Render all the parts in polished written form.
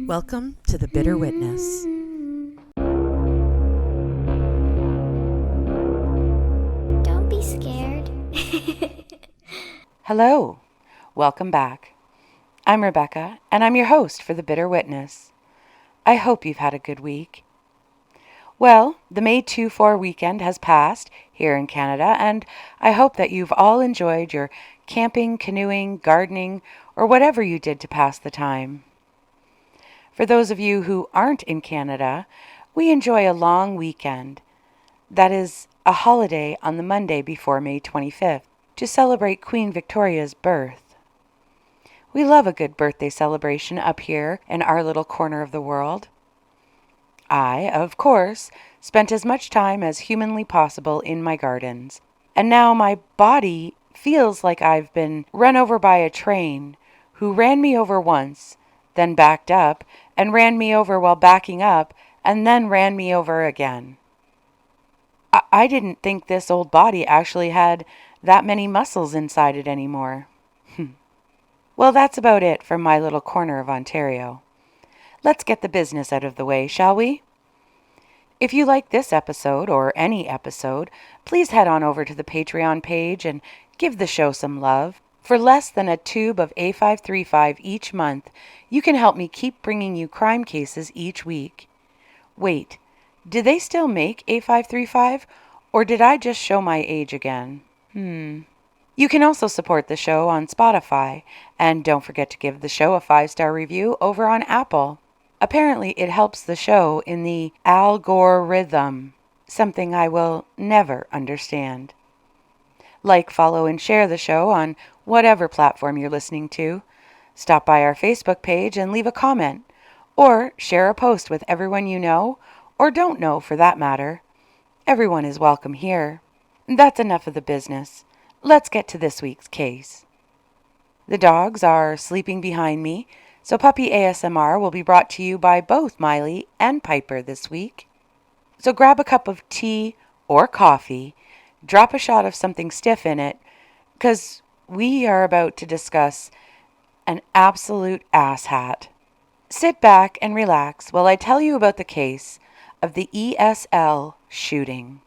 Welcome to The Bitter Witness. Don't be scared. Hello, welcome back. I'm Rebecca, and I'm your host for The Bitter Witness. I hope you've had a good week. Well, the May 2-4 weekend has passed here in Canada, and I hope that you've all enjoyed your camping, canoeing, gardening, or whatever you did to pass the time. For those of you who aren't in Canada, we enjoy a long weekend. That is a holiday on the Monday before May 25th to celebrate Queen Victoria's birth. We love a good birthday celebration up here in our little corner of the world. I, of course, spent as much time as humanly possible in my gardens, and now my body feels like I've been run over by a train who ran me over once, then backed up, and ran me over while backing up, and then ran me over again. I didn't think this old body actually had that many muscles inside it anymore. Well, that's about it from my little corner of Ontario. Let's get the business out of the way, shall we? If you like this episode or any episode, please head on over to the Patreon page and give the show some love. For less than a tube of A535 each month, you can help me keep bringing you crime cases each week. Wait, do they still make A535, or did I just show my age again? You can also support the show on Spotify, and don't forget to give the show a 5-star review over on Apple. Apparently, it helps the show in the algorithm, something I will never understand. Like, follow, and share the show on whatever platform you're listening to. Stop by our Facebook page and leave a comment, or share a post with everyone you know, or don't know for that matter. Everyone is welcome here. That's enough of the business. Let's get to this week's case. The dogs are sleeping behind me, so puppy ASMR will be brought to you by both Miley and Piper this week. So grab a cup of tea or coffee, drop a shot of something stiff in it, because we are about to discuss an absolute asshat. Sit back and relax while I tell you about the case of the ESL shooting.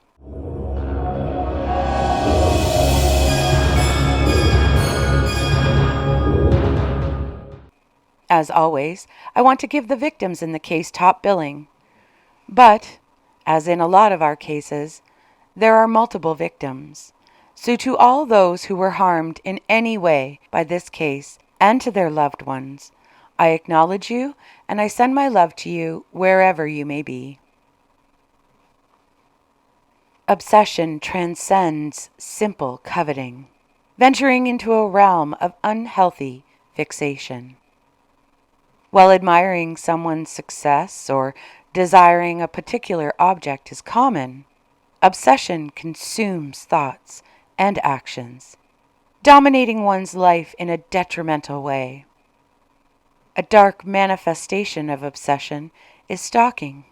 As always, I want to give the victims in the case top billing. But, as in a lot of our cases, there are multiple victims. So to all those who were harmed in any way by this case and to their loved ones, I acknowledge you and I send my love to you wherever you may be. Obsession transcends simple coveting, venturing into a realm of unhealthy fixation. While admiring someone's success or desiring a particular object is common, obsession consumes thoughts and actions, dominating one's life in a detrimental way. A dark manifestation of obsession is stalking.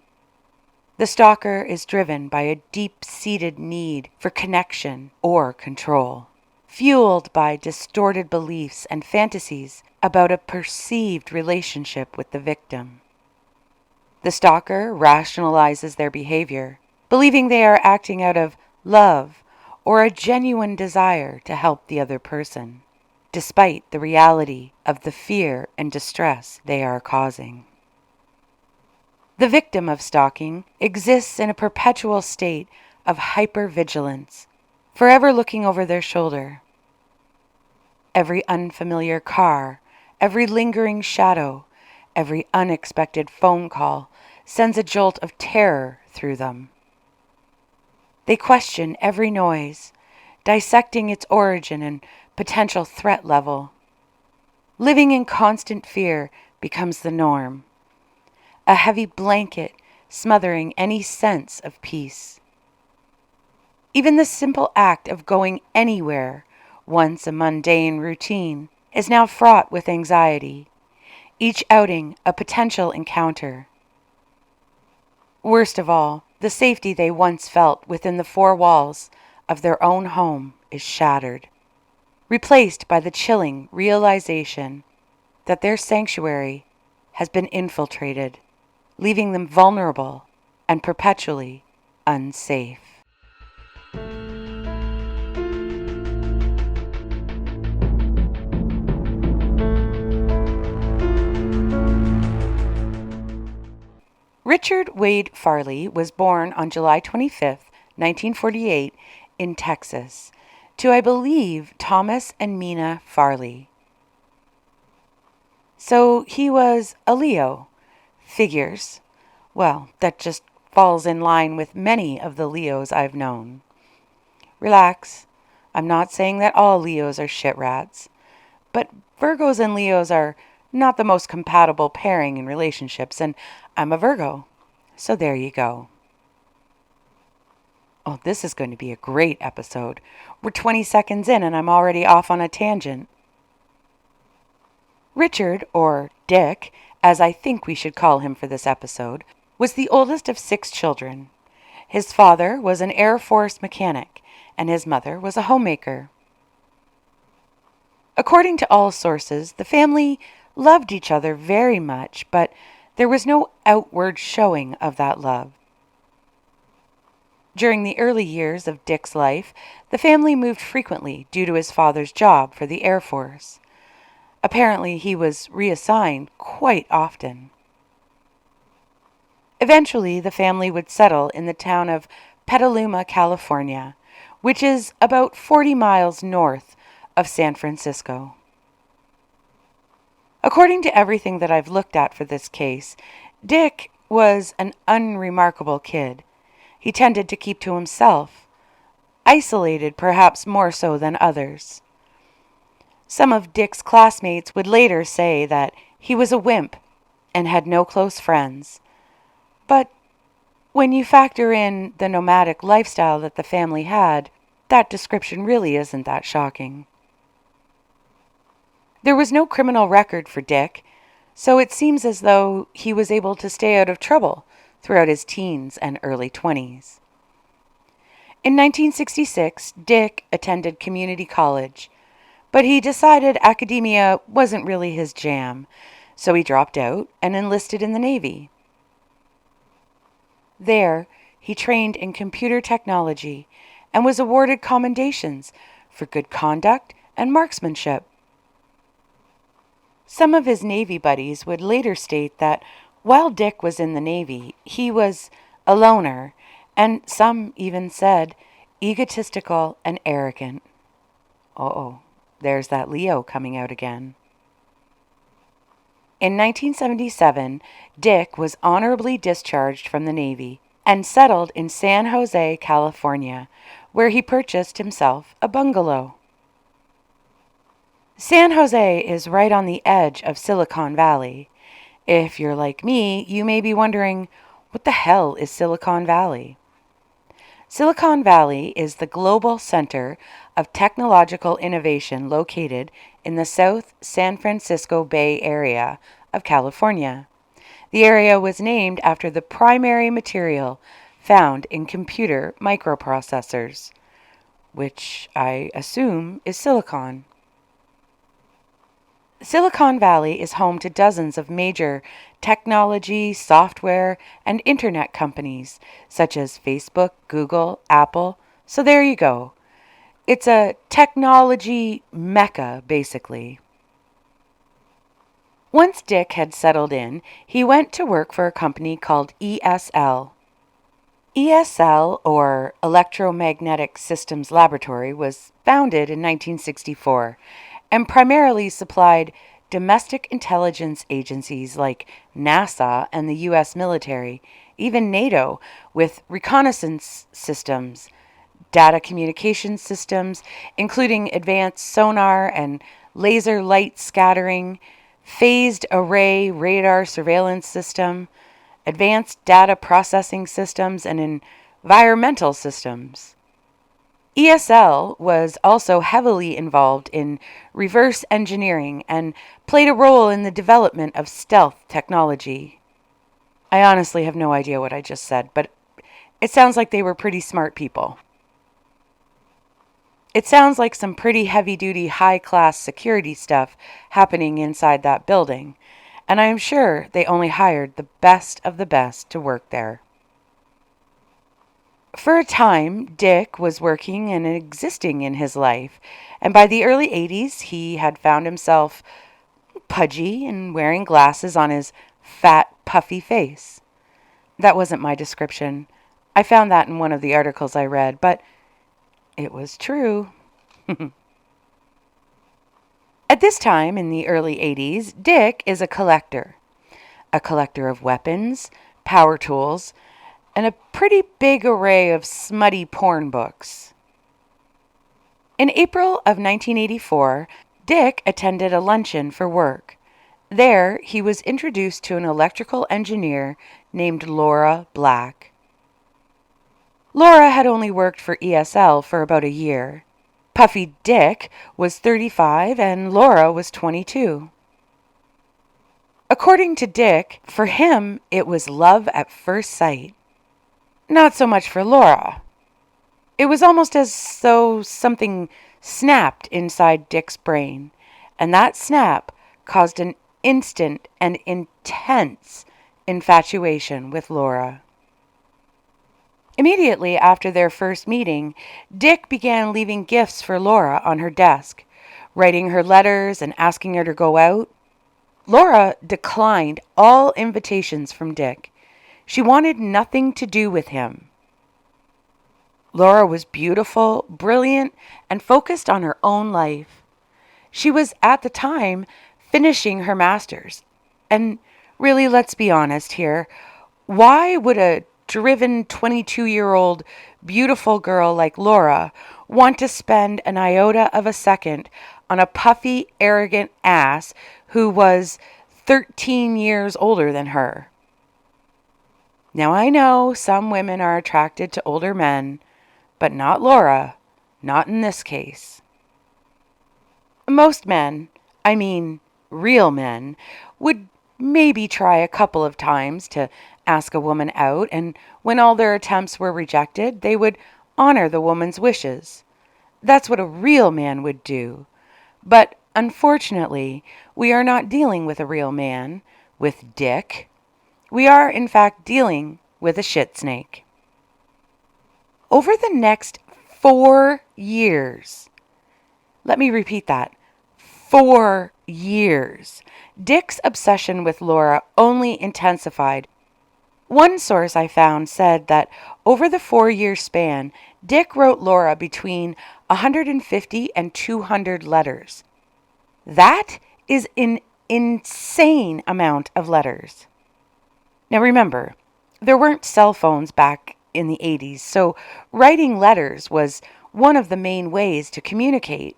The stalker is driven by a deep-seated need for connection or control, fueled by distorted beliefs and fantasies about a perceived relationship with the victim. The stalker rationalizes their behavior, believing they are acting out of love or a genuine desire to help the other person, despite the reality of the fear and distress they are causing. The victim of stalking exists in a perpetual state of hypervigilance, forever looking over their shoulder. Every unfamiliar car, every lingering shadow, every unexpected phone call sends a jolt of terror through them. They question every noise, dissecting its origin and potential threat level. Living in constant fear becomes the norm, a heavy blanket smothering any sense of peace. Even the simple act of going anywhere, once a mundane routine, is now fraught with anxiety, each outing a potential encounter. Worst of all, the safety they once felt within the four walls of their own home is shattered, replaced by the chilling realization that their sanctuary has been infiltrated, leaving them vulnerable and perpetually unsafe. Richard Wade Farley was born on July 25th, 1948, in Texas, to, I believe, Thomas and Mina Farley. So he was a Leo. Figures. Well, that just falls in line with many of the Leos I've known. Relax. I'm not saying that all Leos are shit rats, but Virgos and Leos are not the most compatible pairing in relationships, and I'm a Virgo. So there you go. Oh, this is going to be a great episode. We're 20 seconds in and I'm already off on a tangent. Richard, or Dick, as I think we should call him for this episode, was the oldest of 6 children. His father was an Air Force mechanic, and his mother was a homemaker. According to all sources, the family loved each other very much, but there was no outward showing of that love. During the early years of Dick's life, the family moved frequently due to his father's job for the Air Force. Apparently, he was reassigned quite often. Eventually, the family would settle in the town of Petaluma, California, which is about 40 miles north of San Francisco. According to everything that I've looked at for this case, Dick was an unremarkable kid. He tended to keep to himself, isolated perhaps more so than others. Some of Dick's classmates would later say that he was a wimp and had no close friends. But when you factor in the nomadic lifestyle that the family had, that description really isn't that shocking. There was no criminal record for Dick, so it seems as though he was able to stay out of trouble throughout his teens and early 20s. In 1966, Dick attended community college, but he decided academia wasn't really his jam, so he dropped out and enlisted in the Navy. There, he trained in computer technology and was awarded commendations for good conduct and marksmanship. Some of his Navy buddies would later state that while Dick was in the Navy, he was a loner, and some even said egotistical and arrogant. Uh-oh, there's that Leo coming out again. In 1977, Dick was honorably discharged from the Navy and settled in San Jose, California, where he purchased himself a bungalow. San Jose is right on the edge of Silicon Valley. If you're like me, you may be wondering, what the hell is Silicon Valley? Silicon Valley is the global center of technological innovation located in the South San Francisco Bay Area of California. The area was named after the primary material found in computer microprocessors, which I assume is silicon. Silicon Valley is home to dozens of major technology, software, and internet companies such as Facebook, Google, Apple. So there you go. It's a technology mecca, basically. Once Dick had settled in, he went to work for a company called ESL. ESL, or Electromagnetic Systems Laboratory, was founded in 1964 and primarily supplied domestic intelligence agencies like NASA and the U.S. military, even NATO, with reconnaissance systems, data communication systems, including advanced sonar and laser light scattering, phased array radar surveillance system, advanced data processing systems, and environmental systems. ESL was also heavily involved in reverse engineering and played a role in the development of stealth technology. I honestly have no idea what I just said, but it sounds like they were pretty smart people. It sounds like some pretty heavy-duty, high-class security stuff happening inside that building. and I am sure they only hired the best of the best to work there. For a time, Dick was working and existing in his life, and by the early 80s, he had found himself pudgy and wearing glasses on his fat, puffy face. That wasn't my description. I found that in one of the articles I read, but it was true. At this time, in the early 80s, Dick is a collector of weapons, power tools, and a pretty big array of smutty porn books. In April of 1984, Dick attended a luncheon for work. There, he was introduced to an electrical engineer named Laura Black. Laura had only worked for ESL for about a year. Puffy Dick was 35 and Laura was 22. According to Dick, for him, it was love at first sight. Not so much for Laura. It was almost as though something snapped inside Dick's brain, and that snap caused an instant and intense infatuation with Laura. Immediately after their first meeting, Dick began leaving gifts for Laura on her desk, writing her letters and asking her to go out. Laura declined all invitations from Dick. She wanted nothing to do with him. Laura was beautiful, brilliant, and focused on her own life. She was, at the time, finishing her master's. And really, let's be honest here, why would a driven 22-year-old beautiful girl like Laura want to spend an iota of a second on a puffy, arrogant ass who was 13 years older than her? Now I know some women are attracted to older men, but not Laura, not in this case. Most men, I mean real men, would maybe try a couple of times to ask a woman out, and when all their attempts were rejected, they would honor the woman's wishes. That's what a real man would do. But unfortunately, we are not dealing with a real man, with Dick. We are, in fact, dealing with a shit snake. Over the next 4 years, let me repeat that, 4 years, Dick's obsession with Laura only intensified. One source I found said that over the 4-year span, Dick wrote Laura between 150 and 200 letters. That is an insane amount of letters. Now remember, there weren't cell phones back in the 80s, so writing letters was one of the main ways to communicate,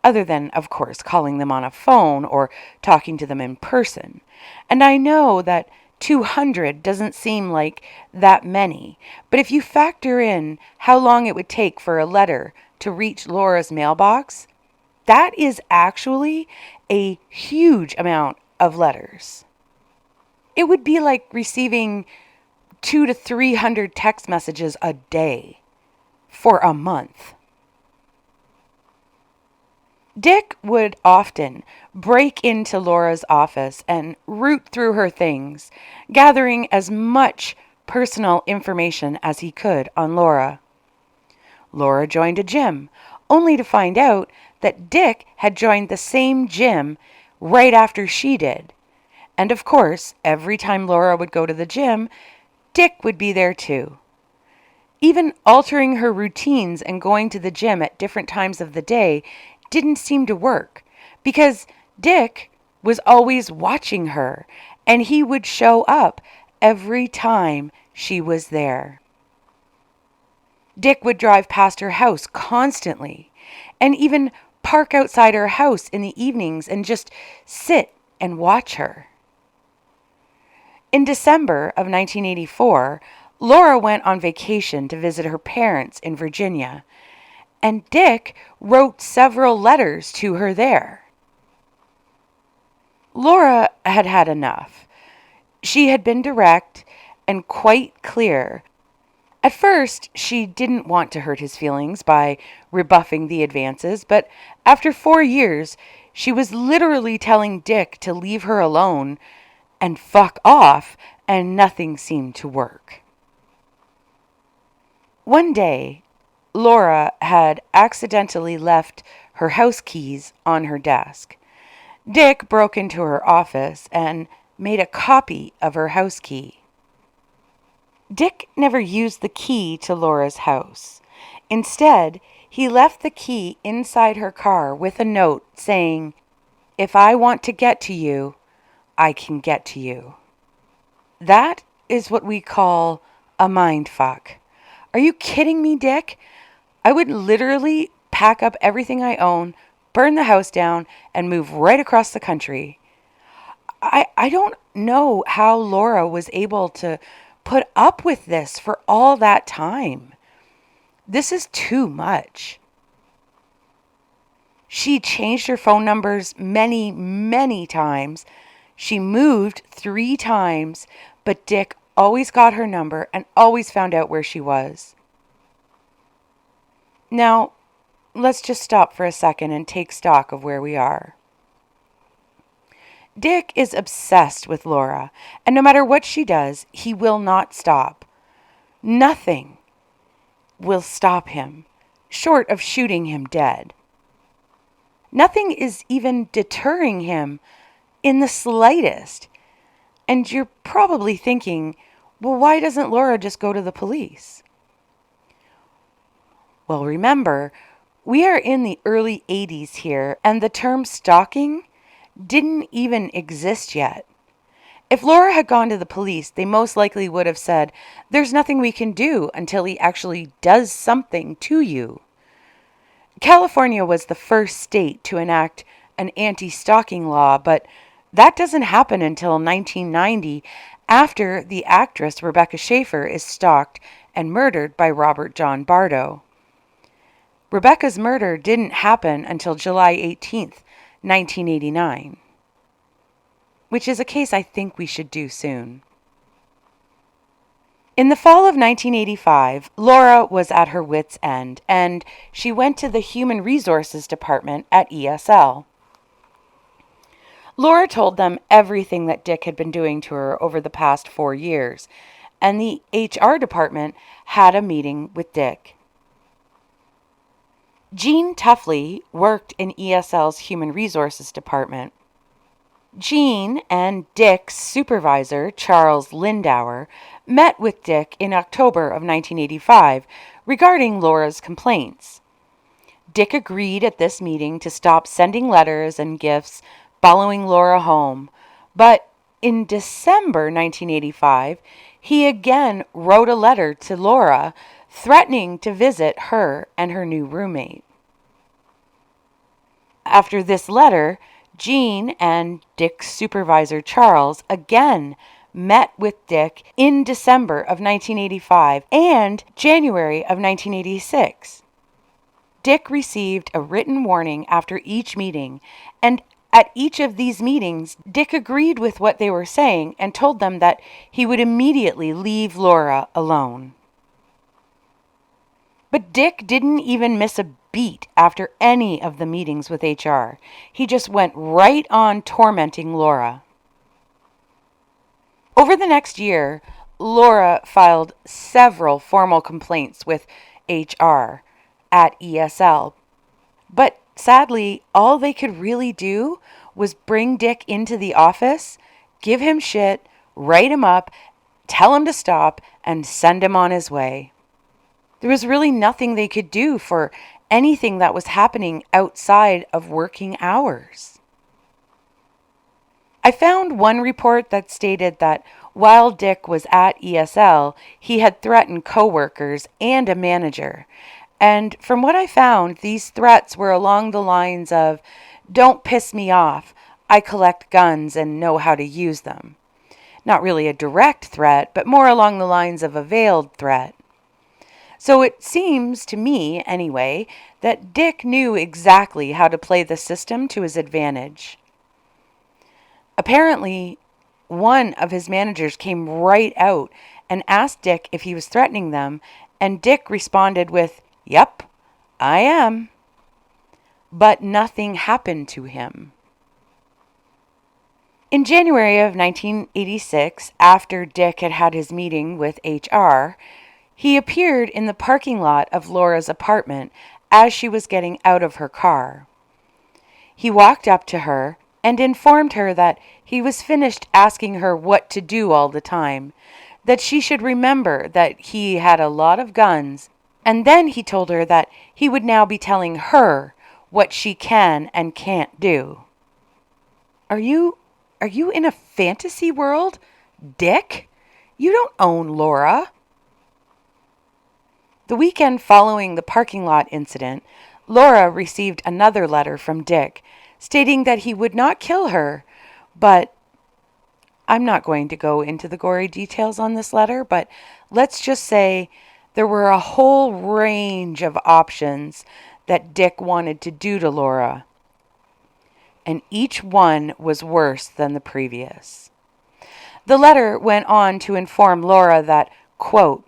other than, of course, calling them on a phone or talking to them in person. And I know that 200 doesn't seem like that many, but if you factor in how long it would take for a letter to reach Laura's mailbox, that is actually a huge amount of letters. It would be like receiving 200 to 300 text messages a day for a month. Dick would often break into Laura's office and root through her things, gathering as much personal information as he could on Laura. Laura joined a gym, only to find out that Dick had joined the same gym right after she did. And of course, every time Laura would go to the gym, Dick would be there too. Even altering her routines and going to the gym at different times of the day didn't seem to work, because Dick was always watching her, and he would show up every time she was there. Dick would drive past her house constantly, and even park outside her house in the evenings and just sit and watch her. In December of 1984, Laura went on vacation to visit her parents in Virginia, and Dick wrote several letters to her there. Laura had had enough. She had been direct and quite clear. At first, she didn't want to hurt his feelings by rebuffing the advances, but after 4 years, she was literally telling Dick to leave her alone and fuck off, and nothing seemed to work. One day, Laura had accidentally left her house keys on her desk. Dick broke into her office and made a copy of her house key. Dick never used the key to Laura's house. Instead, he left the key inside her car with a note saying, "If I want to get to you, I can get to you." That is what we call a mind fuck. Are you kidding me, Dick? I would literally pack up everything I own, burn the house down, and move right across the country. I don't know how Laura was able to put up with this for all that time. This is too much. She changed her phone numbers many, many times. She moved 3 times, but Dick always got her number and always found out where she was. Now, let's just stop for a second and take stock of where we are. Dick is obsessed with Laura, and no matter what she does, he will not stop. Nothing will stop him, short of shooting him dead. Nothing is even deterring him in the slightest. And you're probably thinking, well, why doesn't Laura just go to the police? Well, remember, we are in the early 80s here, and the term stalking didn't even exist yet. If Laura had gone to the police, they most likely would have said, "There's nothing we can do until he actually does something to you." California was the first state to enact an anti-stalking law, but that doesn't happen until 1990, after the actress Rebecca Schaeffer is stalked and murdered by Robert John Bardo. Rebecca's murder didn't happen until July 18th, 1989, which is a case I think we should do soon. In the fall of 1985, Laura was at her wit's end, and she went to the Human Resources Department at ESL. Laura told them everything that Dick had been doing to her over the past 4 years, and the HR department had a meeting with Dick. Jean Tuffley worked in ESL's Human Resources Department. Jean and Dick's supervisor, Charles Lindauer, met with Dick in October of 1985 regarding Laura's complaints. Dick agreed at this meeting to stop sending letters and gifts following Laura home, but in December 1985, he again wrote a letter to Laura threatening to visit her and her new roommate. After this letter, Jean and Dick's supervisor Charles again met with Dick in December of 1985 and January of 1986. Dick received a written warning after each meeting, and at each of these meetings, Dick agreed with what they were saying and told them that he would immediately leave Laura alone. But Dick didn't even miss a beat after any of the meetings with HR. He just went right on tormenting Laura. Over the next year, Laura filed several formal complaints with HR at ESL. But sadly, all they could really do was bring Dick into the office, give him shit, write him up, tell him to stop, and send him on his way. There was really nothing they could do for anything that was happening outside of working hours. I found one report that stated that while Dick was at ESL, he had threatened coworkers and a manager. And from what I found, these threats were along the lines of, "Don't piss me off. I collect guns and know how to use them." Not really a direct threat, but more along the lines of a veiled threat. So it seems to me, anyway, that Dick knew exactly how to play the system to his advantage. Apparently, one of his managers came right out and asked Dick if he was threatening them, and Dick responded with, "Yep, I am." But nothing happened to him. In January of 1986, after Dick had had his meeting with HR, he appeared in the parking lot of Laura's apartment as she was getting out of her car. He walked up to her and informed her that he was finished asking her what to do all the time, that she should remember that he had a lot of guns, and then he told her that he would now be telling her what she can and can't do. Are you in a fantasy world, Dick? You don't own Laura. The weekend following the parking lot incident, Laura received another letter from Dick stating that he would not kill her, but I'm not going to go into the gory details on this letter, but let's just say there were a whole range of options that Dick wanted to do to Laura, and each one was worse than the previous. The letter went on to inform Laura that, quote,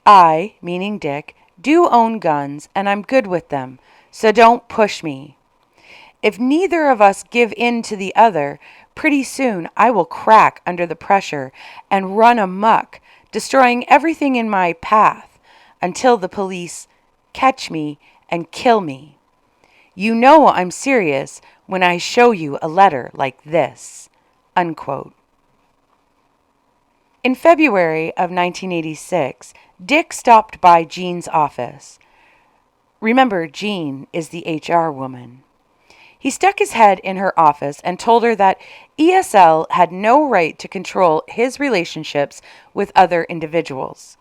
I, meaning Dick, do own guns and I'm good with them, so don't push me. If neither of us give in to the other, pretty soon I will crack under the pressure and run amok, destroying everything in my path until the police catch me and kill me. You know I'm serious when I show you a letter like this. Unquote. In February of 1986, Dick stopped by Jean's office. Remember, Jean is the HR woman. He stuck his head in her office and told her that ESL had no right to control his relationships with other individuals.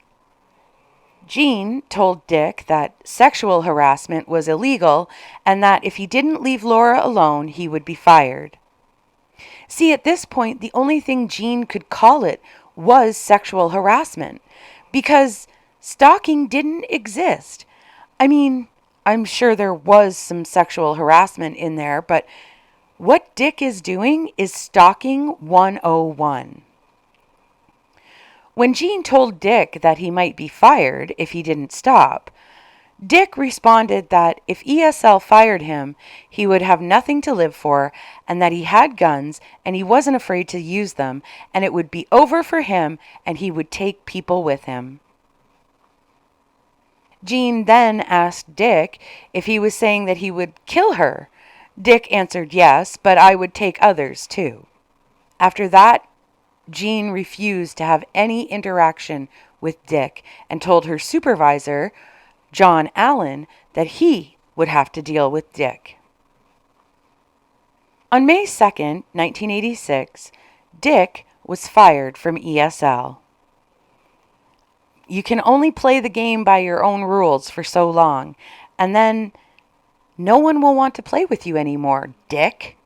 Jean told Dick that sexual harassment was illegal and that if he didn't leave Laura alone, he would be fired. See, at this point, the only thing Jean could call it was sexual harassment, because stalking didn't exist. I mean, I'm sure there was some sexual harassment in there, but what Dick is doing is stalking 101. When Jean told Dick that he might be fired if he didn't stop, Dick responded that if ESL fired him, he would have nothing to live for, and that he had guns and he wasn't afraid to use them, and it would be over for him and he would take people with him. Jean then asked Dick if he was saying that he would kill her. Dick answered yes, but I would take others too. After that, Jean refused to have any interaction with Dick and told her supervisor, John Allen, that he would have to deal with Dick. On May 2nd, 1986, Dick was fired from ESL. You can only play the game by your own rules for so long, and then no one will want to play with you anymore, Dick.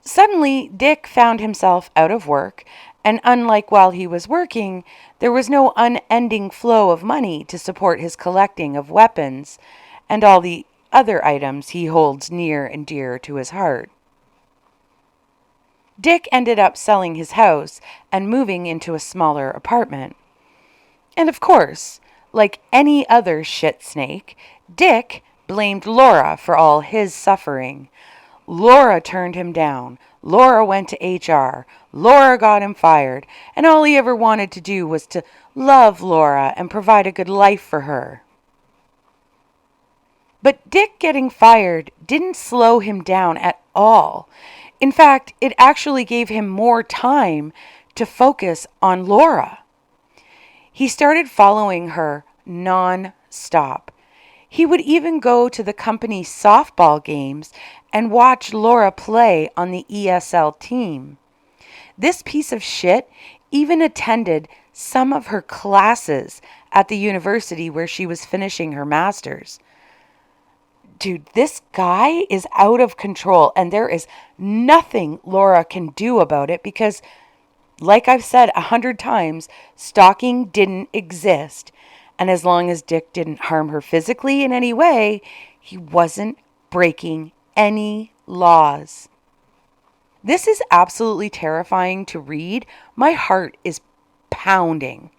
Suddenly, Dick found himself out of work, and unlike while he was working, there was no unending flow of money to support his collecting of weapons and all the other items he holds near and dear to his heart. Dick ended up selling his house and moving into a smaller apartment. And of course, like any other shit snake, Dick blamed Laura for all his suffering. Laura turned him down. Laura went to HR. Laura got him fired. And all he ever wanted to do was to love Laura and provide a good life for her. But Dick getting fired didn't slow him down at all. In fact, it actually gave him more time to focus on Laura. He started following her non-stop. He would even go to the company's softball games and watch Laura play on the ESL team. This piece of shit even attended some of her classes at the university where she was finishing her master's. Dude, this guy is out of control, and there is nothing Laura can do about it because, like I've said 100 times, stalking didn't exist. And as long as Dick didn't harm her physically in any way, he wasn't breaking any laws. This is absolutely terrifying to read. My heart is pounding.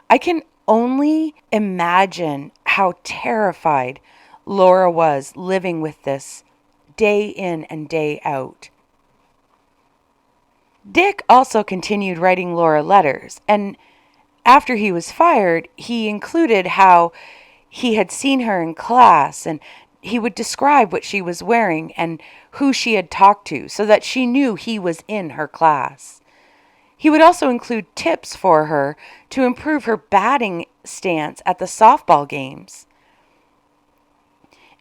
I can only imagine how terrified Laura was living with this day in and day out. Dick also continued writing Laura letters, and after he was fired, he included how he had seen her in class, and he would describe what she was wearing and who she had talked to so that she knew he was in her class. He would also include tips for her to improve her batting stance at the softball games.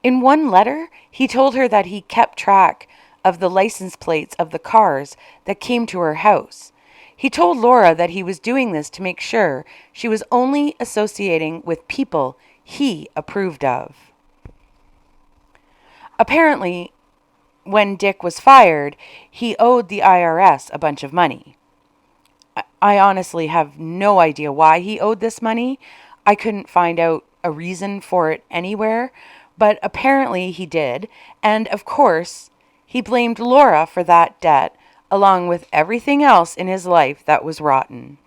In one letter, he told her that he kept track of the license plates of the cars that came to her house. He told Laura that he was doing this to make sure she was only associating with people he approved of. Apparently, when Dick was fired, he owed the IRS a bunch of money. I honestly have no idea why he owed this money. I couldn't find out a reason for it anywhere, but apparently he did. And of course, he blamed Laura for that debt, along with everything else in his life that was rotten.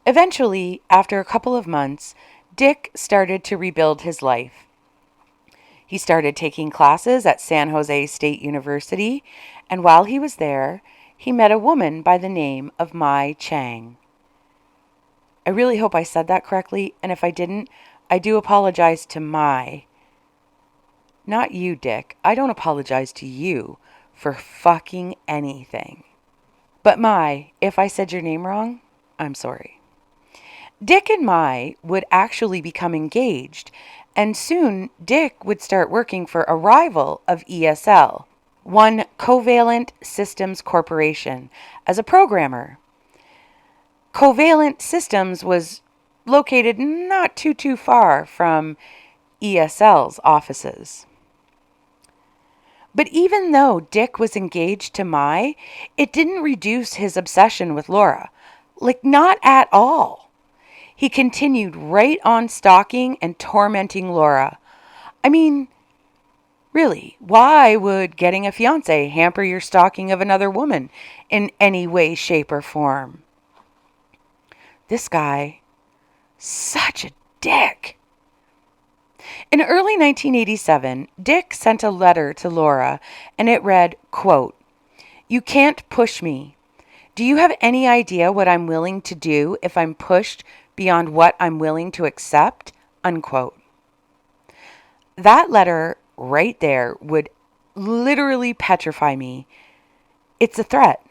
Eventually, after a couple of months, Dick started to rebuild his life. He started taking classes at San Jose State University, and while he was there, he met a woman by the name of Mai Chang. I really hope I said that correctly, and if I didn't, I do apologize to Mai. Not you, Dick. I don't apologize to you for fucking anything. But Mai, if I said your name wrong, I'm sorry. Dick and Mai would actually become engaged, and soon Dick would start working for a rival of ESL, One Covalent Systems Corporation, as a programmer. Covalent Systems was located not too far from ESL's offices. But even though Dick was engaged to Mai, it didn't reduce his obsession with Laura. Like, not at all. He continued right on stalking and tormenting Laura. I mean, really, why would getting a fiancé hamper your stalking of another woman in any way, shape, or form? This guy, such a dick. In early 1987, Dick sent a letter to Laura, and it read, quote, "You can't push me. Do you have any idea what I'm willing to do if I'm pushed beyond what I'm willing to accept?" Unquote. That letter right there would literally petrify me. It's a threat.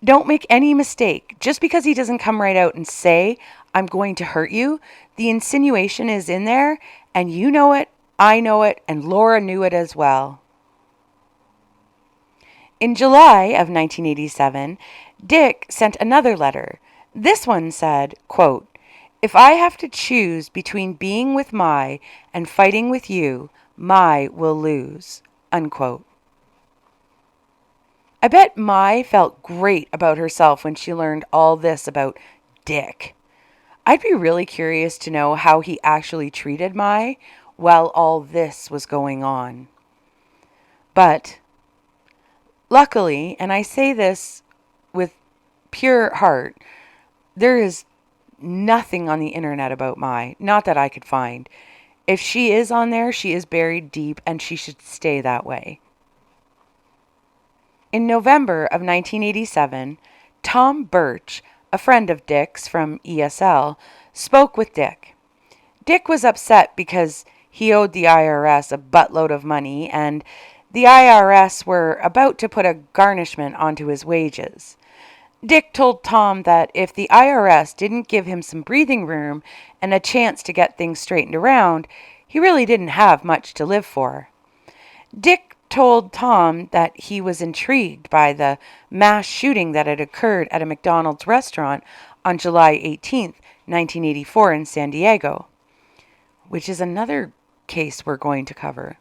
Don't make any mistake. Just because he doesn't come right out and say, "I'm going to hurt you," the insinuation is in there, and you know it, I know it, and Laura knew it as well. In July of 1987, Dick sent another letter. This one said, quote, "If I have to choose between being with Mai and fighting with you, Mai will lose." Unquote. I bet Mai felt great about herself when she learned all this about Dick. I'd be really curious to know how he actually treated Mai while all this was going on. But luckily, and I say this with pure heart, there is nothing on the internet about Mai, not that I could find. If she is on there, she is buried deep, and she should stay that way. In November of 1987, Tom Birch, a friend of Dick's from ESL, spoke with Dick. Dick was upset because he owed the IRS a buttload of money, and the IRS were about to put a garnishment onto his wages. Dick told Tom that if the IRS didn't give him some breathing room and a chance to get things straightened around, he really didn't have much to live for. Dick told Tom that he was intrigued by the mass shooting that had occurred at a McDonald's restaurant on July 18th, 1984 in San Diego, which is another case we're going to cover.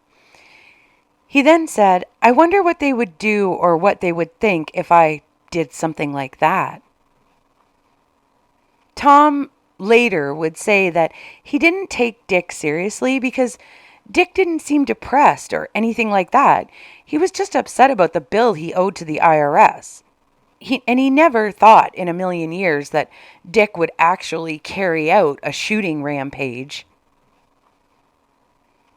He then said, "I wonder what they would do or what they would think if I did something like that." Tom later would say that he didn't take Dick seriously because Dick didn't seem depressed or anything like that. He was just upset about the bill he owed to the IRS. He never thought in a million years that Dick would actually carry out a shooting rampage.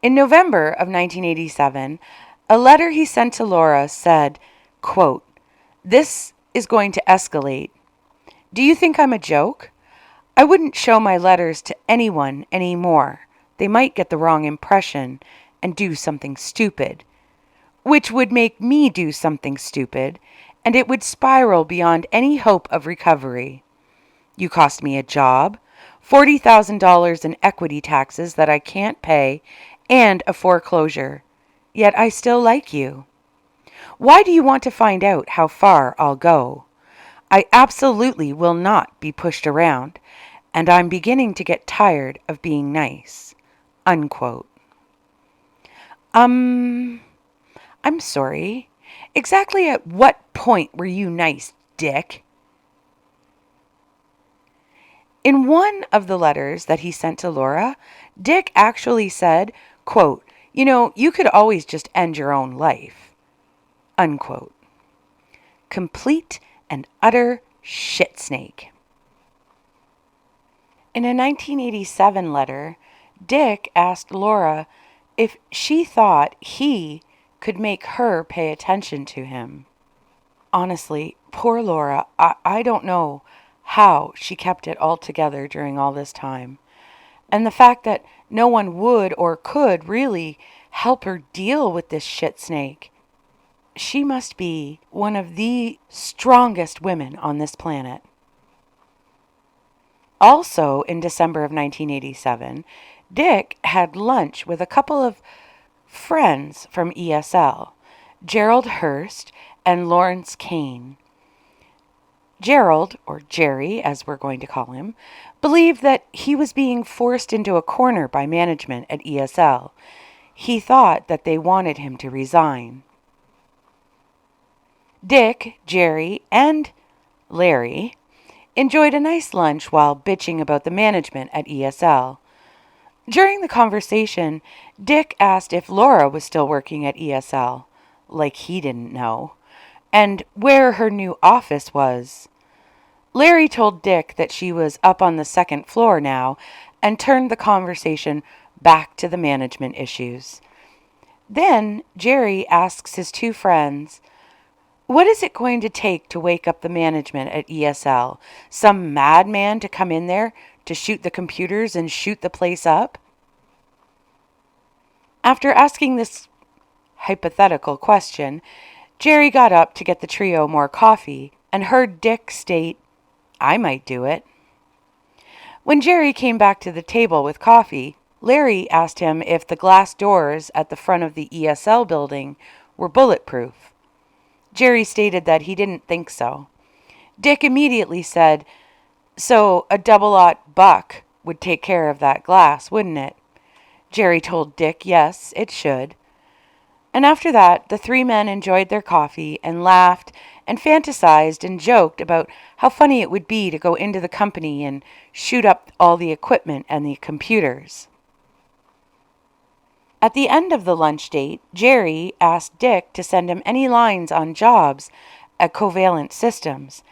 In November of 1987, a letter he sent to Laura said, quote, This is going to escalate. Do you think I'm a joke? I wouldn't show my letters to anyone anymore. They might get the wrong impression and do something stupid, which would make me do something stupid, and it would spiral beyond any hope of recovery. You cost me a job, $40,000 in equity taxes that I can't pay, and a foreclosure. Yet I still like you. Why do you want to find out how far I'll go? I absolutely will not be pushed around, and I'm beginning to get tired of being nice. Unquote. I'm sorry. Exactly at what point were you nice, Dick? In one of the letters that he sent to Laura, Dick actually said, quote, you could always just end your own life. Unquote. Complete and utter shit snake. In a 1987 letter, Dick asked Laura if she thought he could make her pay attention to him. Honestly, poor Laura, I don't know how she kept it all together during all this time. And the fact that no one would or could really help her deal with this shit snake. She must be one of the strongest women on this planet. Also, in December of 1987, Dick had lunch with a couple of friends from ESL, Gerald Hurst and Lawrence Kane. Gerald, or Jerry as we're going to call him, believed that he was being forced into a corner by management at ESL. He thought that they wanted him to resign. Dick, Jerry, and Larry enjoyed a nice lunch while bitching about the management at ESL. During the conversation, Dick asked if Laura was still working at ESL, like he didn't know, and where her new office was. Larry told Dick that she was up on the second floor now and turned the conversation back to the management issues. Then Jerry asks his two friends, what is it going to take to wake up the management at ESL? Some madman to come in there to shoot the computers and shoot the place up? After asking this hypothetical question, Jerry got up to get the trio more coffee and heard Dick state, I might do it. When Jerry came back to the table with coffee, Larry asked him if the glass doors at the front of the ESL building were bulletproof. Jerry stated that he didn't think so. Dick immediately said, so a double-aught buck would take care of that glass, wouldn't it? Jerry told Dick yes, it should. And after that, the three men enjoyed their coffee and laughed and fantasized and joked about how funny it would be to go into the company and shoot up all the equipment and the computers. At the end of the lunch date, Jerry asked Dick to send him any lines on jobs at Covalent Systems,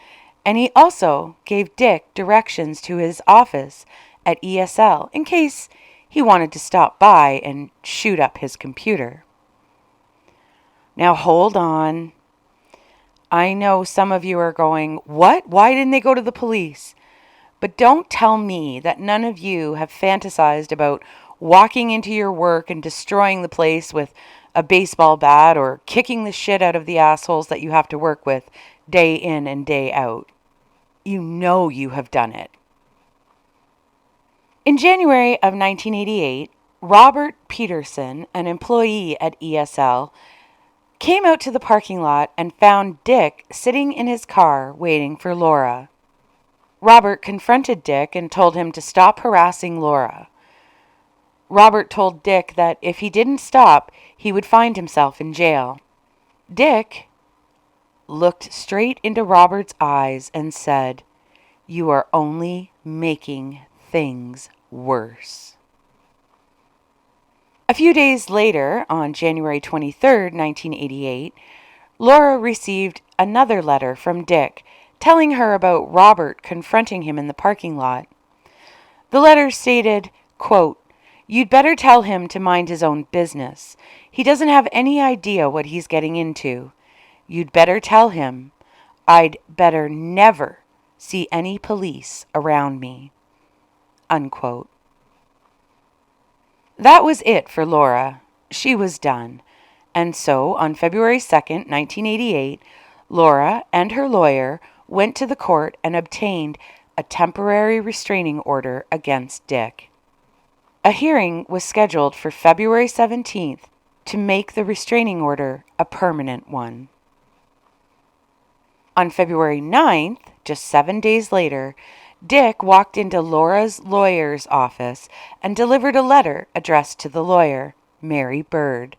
and he also gave Dick directions to his office at ESL in case he wanted to stop by and shoot up his computer. Now hold on. I know some of you are going, what? Why didn't they go to the police? But don't tell me that none of you have fantasized about walking into your work and destroying the place with a baseball bat or kicking the shit out of the assholes that you have to work with day in and day out. You know you have done it. In January of 1988, Robert Peterson, an employee at ESL, came out to the parking lot and found Dick sitting in his car waiting for Laura. Robert confronted Dick and told him to stop harassing Laura. Robert told Dick that if he didn't stop, he would find himself in jail. Dick looked straight into Robert's eyes and said, "You are only making things worse." A few days later, on January 23, 1988, Laura received another letter from Dick telling her about Robert confronting him in the parking lot. The letter stated, quote, "You'd better tell him to mind his own business. He doesn't have any idea what he's getting into. You'd better tell him. I'd better never see any police around me." Unquote. That was it for Laura. She was done. And so, on February 2nd, 1988, Laura and her lawyer went to the court and obtained a temporary restraining order against Dick. A hearing was scheduled for February 17th to make the restraining order a permanent one. On February 9th, just 7 days later, Dick walked into Laura's lawyer's office and delivered a letter addressed to the lawyer, Mary Bird.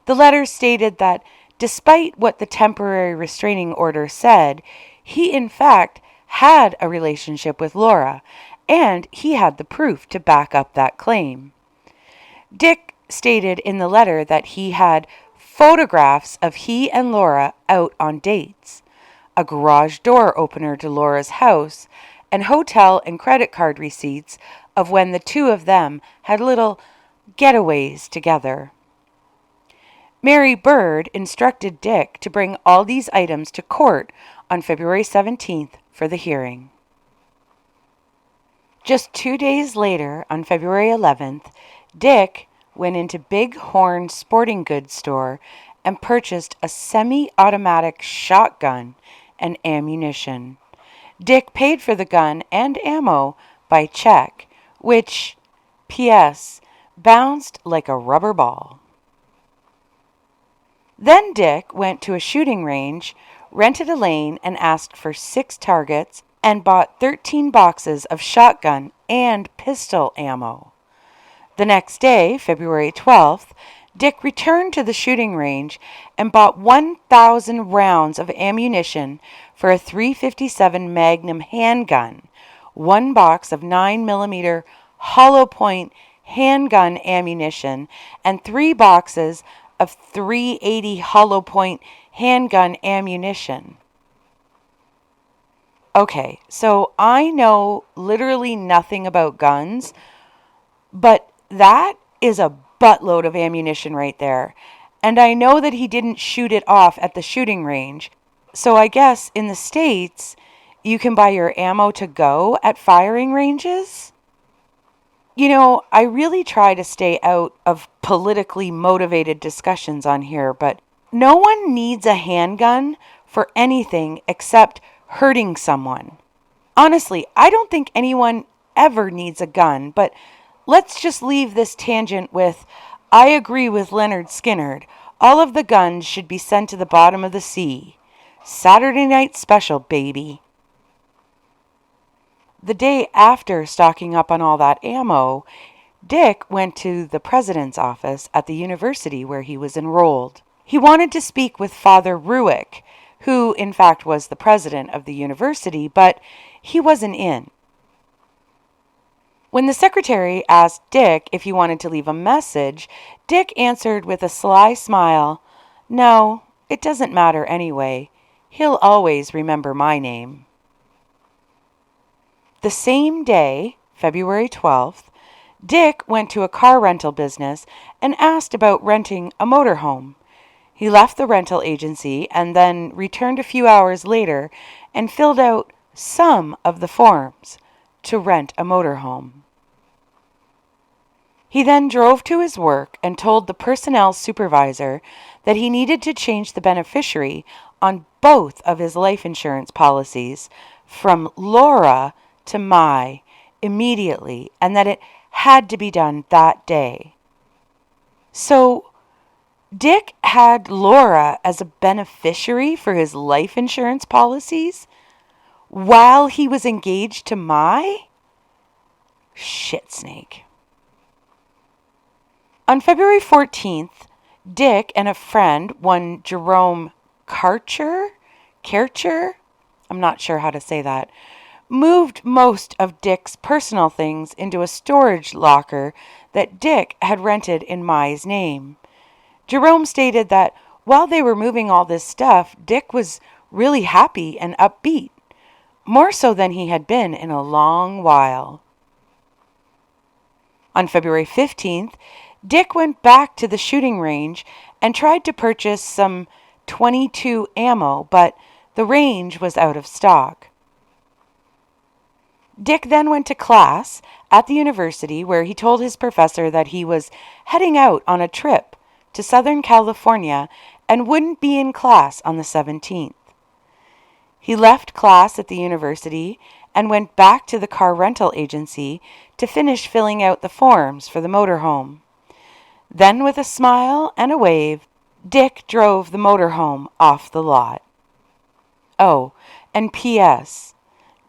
The letter stated that despite what the temporary restraining order said, he in fact had a relationship with Laura, and he had the proof to back up that claim. Dick stated in the letter that he had photographs of he and Laura out on dates, a garage door opener to Laura's house, and hotel and credit card receipts of when the two of them had little getaways together. Mary Bird instructed Dick to bring all these items to court on February 17th for the hearing. Just 2 days later, on February 11th, Dick went into Big Horn Sporting Goods store and purchased a semi-automatic shotgun and ammunition. Dick paid for the gun and ammo by check, which, P.S., bounced like a rubber ball. Then Dick went to a shooting range, rented a lane, and asked for 6 targets and bought 13 boxes of shotgun and pistol ammo. The next day, February 12th, Dick returned to the shooting range and bought 1,000 rounds of ammunition for a .357 Magnum handgun, 1 box of 9mm hollow point handgun ammunition, and 3 boxes of .380 hollow point handgun ammunition. Okay, so I know literally nothing about guns, but that is a buttload of ammunition right there. And I know that he didn't shoot it off at the shooting range. So I guess in the States, you can buy your ammo to go at firing ranges? You know, I really try to stay out of politically motivated discussions on here, but no one needs a handgun for anything except hurting someone. Honestly, I don't think anyone ever needs a gun, but let's just leave this tangent with, I agree with Leonard Skinner. All of the guns should be sent to the bottom of the sea. Saturday night special, baby. The day after stocking up on all that ammo, Dick went to the president's office at the university where he was enrolled. He wanted to speak with Father Ruick, who in fact was the president of the university, but he wasn't in. When the secretary asked Dick if he wanted to leave a message, Dick answered with a sly smile, "No, it doesn't matter anyway. He'll always remember my name." The same day, February 12th, Dick went to a car rental business and asked about renting a motorhome. He left the rental agency and then returned a few hours later and filled out some of the forms to rent a motorhome. He then drove to his work and told the personnel supervisor that he needed to change the beneficiary on both of his life insurance policies from Laura to Mai immediately, and that it had to be done that day. So Dick had Laura as a beneficiary for his life insurance policies while he was engaged to Mai? Shit snake. On February 14th, Dick and a friend, one Jerome Karcher, I'm not sure how to say that, moved most of Dick's personal things into a storage locker that Dick had rented in Mai's name. Jerome stated that while they were moving all this stuff, Dick was really happy and upbeat, more so than he had been in a long while. On February 15th, Dick went back to the shooting range and tried to purchase some .22 ammo, but The range was out of stock. Dick then went to class at the university where he told his professor that he was heading out on a trip to Southern California and wouldn't be in class on the 17th. He left class at the university and went back to the car rental agency to finish filling out the forms for the motorhome. Then, with a smile and a wave, Dick drove the motorhome off the lot. Oh, and P.S.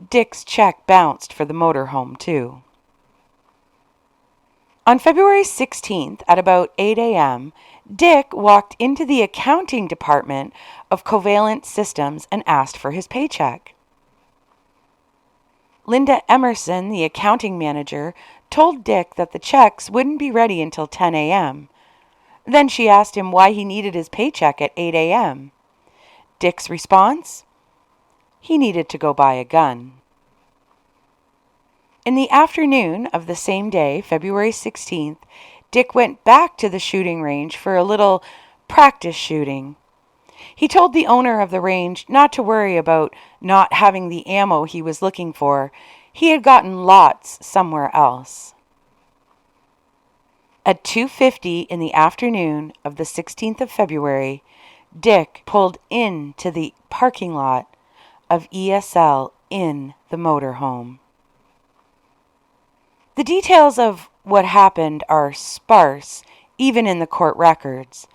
Dick's check bounced for the motorhome, too. On February 16th at about 8 a.m., Dick walked into the accounting department of Covalent Systems and asked for his paycheck. Linda Emerson, the accounting manager, told Dick that the checks wouldn't be ready until 10 a.m. Then she asked him why he needed his paycheck at 8 a.m. Dick's response? He needed to go buy a gun. In the afternoon of the same day, February 16th, Dick went back to the shooting range for a little practice shooting. He told the owner of the range not to worry about not having the ammo he was looking for. He had gotten lots somewhere else. At 2:50 in the afternoon of the 16th of February, Dick pulled into the parking lot of ESL in the motorhome. The details of what happened are sparse, even in the court records,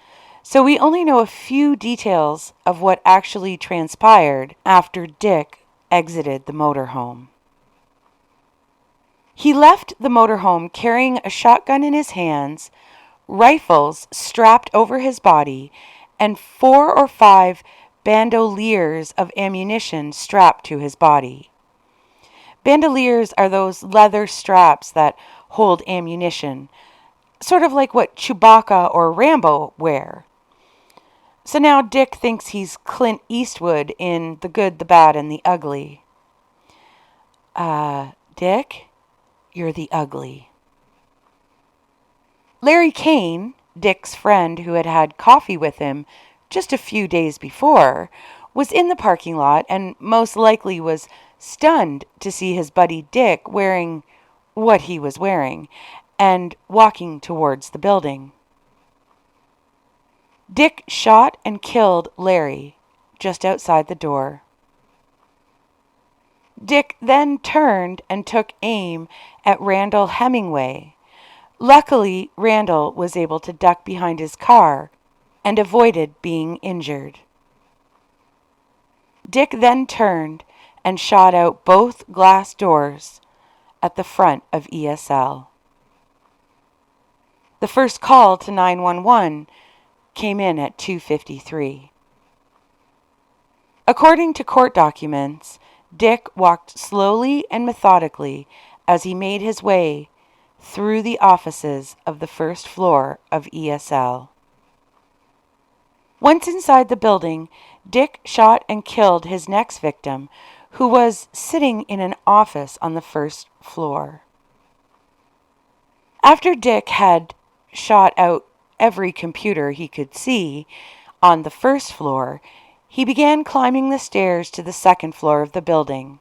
so we only know a few details of what actually transpired after Dick exited the motorhome. He left the motorhome carrying a shotgun in his hands, rifles strapped over his body, and 4 or 5 bandoliers of ammunition strapped to his body. Bandoliers are those leather straps that hold ammunition, sort of like what Chewbacca or Rambo wear. So now Dick thinks he's Clint Eastwood in The Good, the Bad, and the Ugly. Dick, you're the ugly. Larry Kane, Dick's friend who had had coffee with him just a few days before, was in the parking lot and most likely was stunned to see his buddy Dick wearing what he was wearing and walking towards the building. Dick shot and killed Larry just outside the door. Dick then turned and took aim at Randall Hemingway. Luckily, Randall was able to duck behind his car and avoided being injured. Dick then turned and shot out both glass doors at the front of ESL. The first call to 911 came in at 2:53. According to court documents, Dick walked slowly and methodically as he made his way through the offices of the first floor of ESL. Once inside the building, Dick shot and killed his next victim, who was sitting in an office on the first floor. After Dick had shot out every computer he could see on the first floor, he began climbing the stairs to the second floor of the building.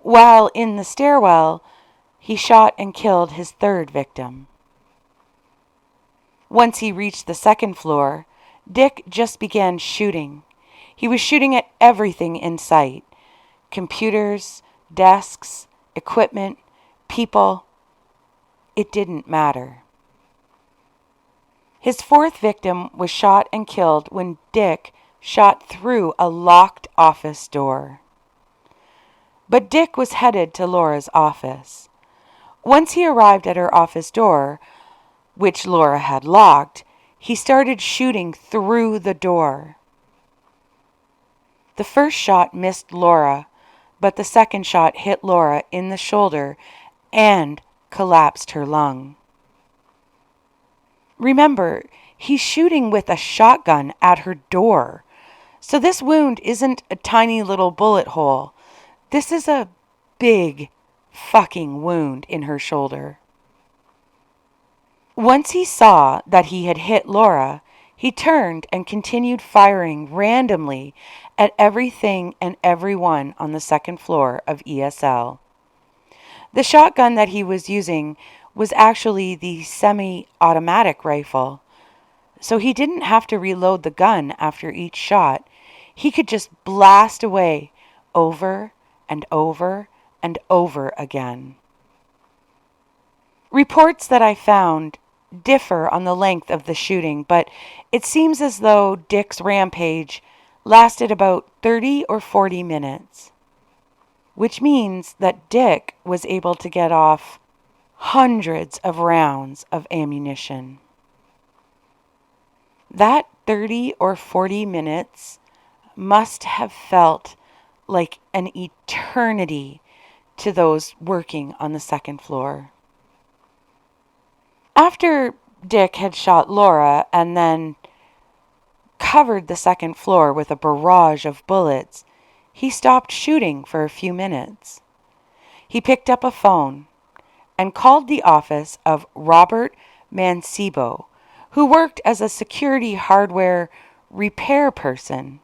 While in the stairwell, he shot and killed his third victim. Once he reached the second floor, Dick just began shooting. He was shooting at everything in sight: computers, desks, equipment, people. It didn't matter. His fourth victim was shot and killed when Dick shot through a locked office door. But Dick was headed to Laura's office. Once he arrived at her office door, which Laura had locked, he started shooting through the door. The first shot missed Laura, but the second shot hit Laura in the shoulder and collapsed her lung. Remember, he's shooting with a shotgun at her door, so this wound isn't a tiny little bullet hole. This is a big fucking wound in her shoulder. Once he saw that he had hit Laura, He turned and continued firing randomly at everything and everyone on the second floor of ESL. The shotgun that he was using was actually the semi-automatic rifle, so he didn't have to reload the gun after each shot. He could just blast away over and over and over again. Reports that I found differ on the length of the shooting, but it seems as though Dick's rampage lasted about 30 or 40 minutes, which means that Dick was able to get off hundreds of rounds of ammunition. That 30 or 40 minutes must have felt like an eternity to those working on the second floor. After Dick had shot Laura and then covered the second floor with a barrage of bullets, he stopped shooting for a few minutes. He picked up a phone and called the office of Robert Mancebo, who worked as a security hardware repair person.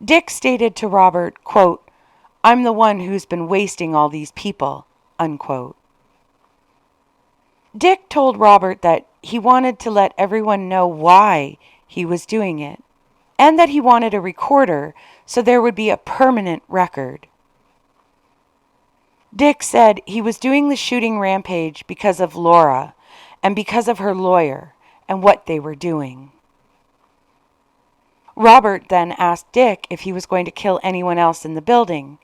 Dick stated to Robert, quote, "I'm the one who's been wasting all these people," unquote. Dick told Robert that he wanted to let everyone know why he was doing it, and that he wanted a recorder so there would be a permanent record. Dick said he was doing the shooting rampage because of Laura and because of her lawyer and what they were doing. Robert then asked Dick if he was going to kill anyone else in the building,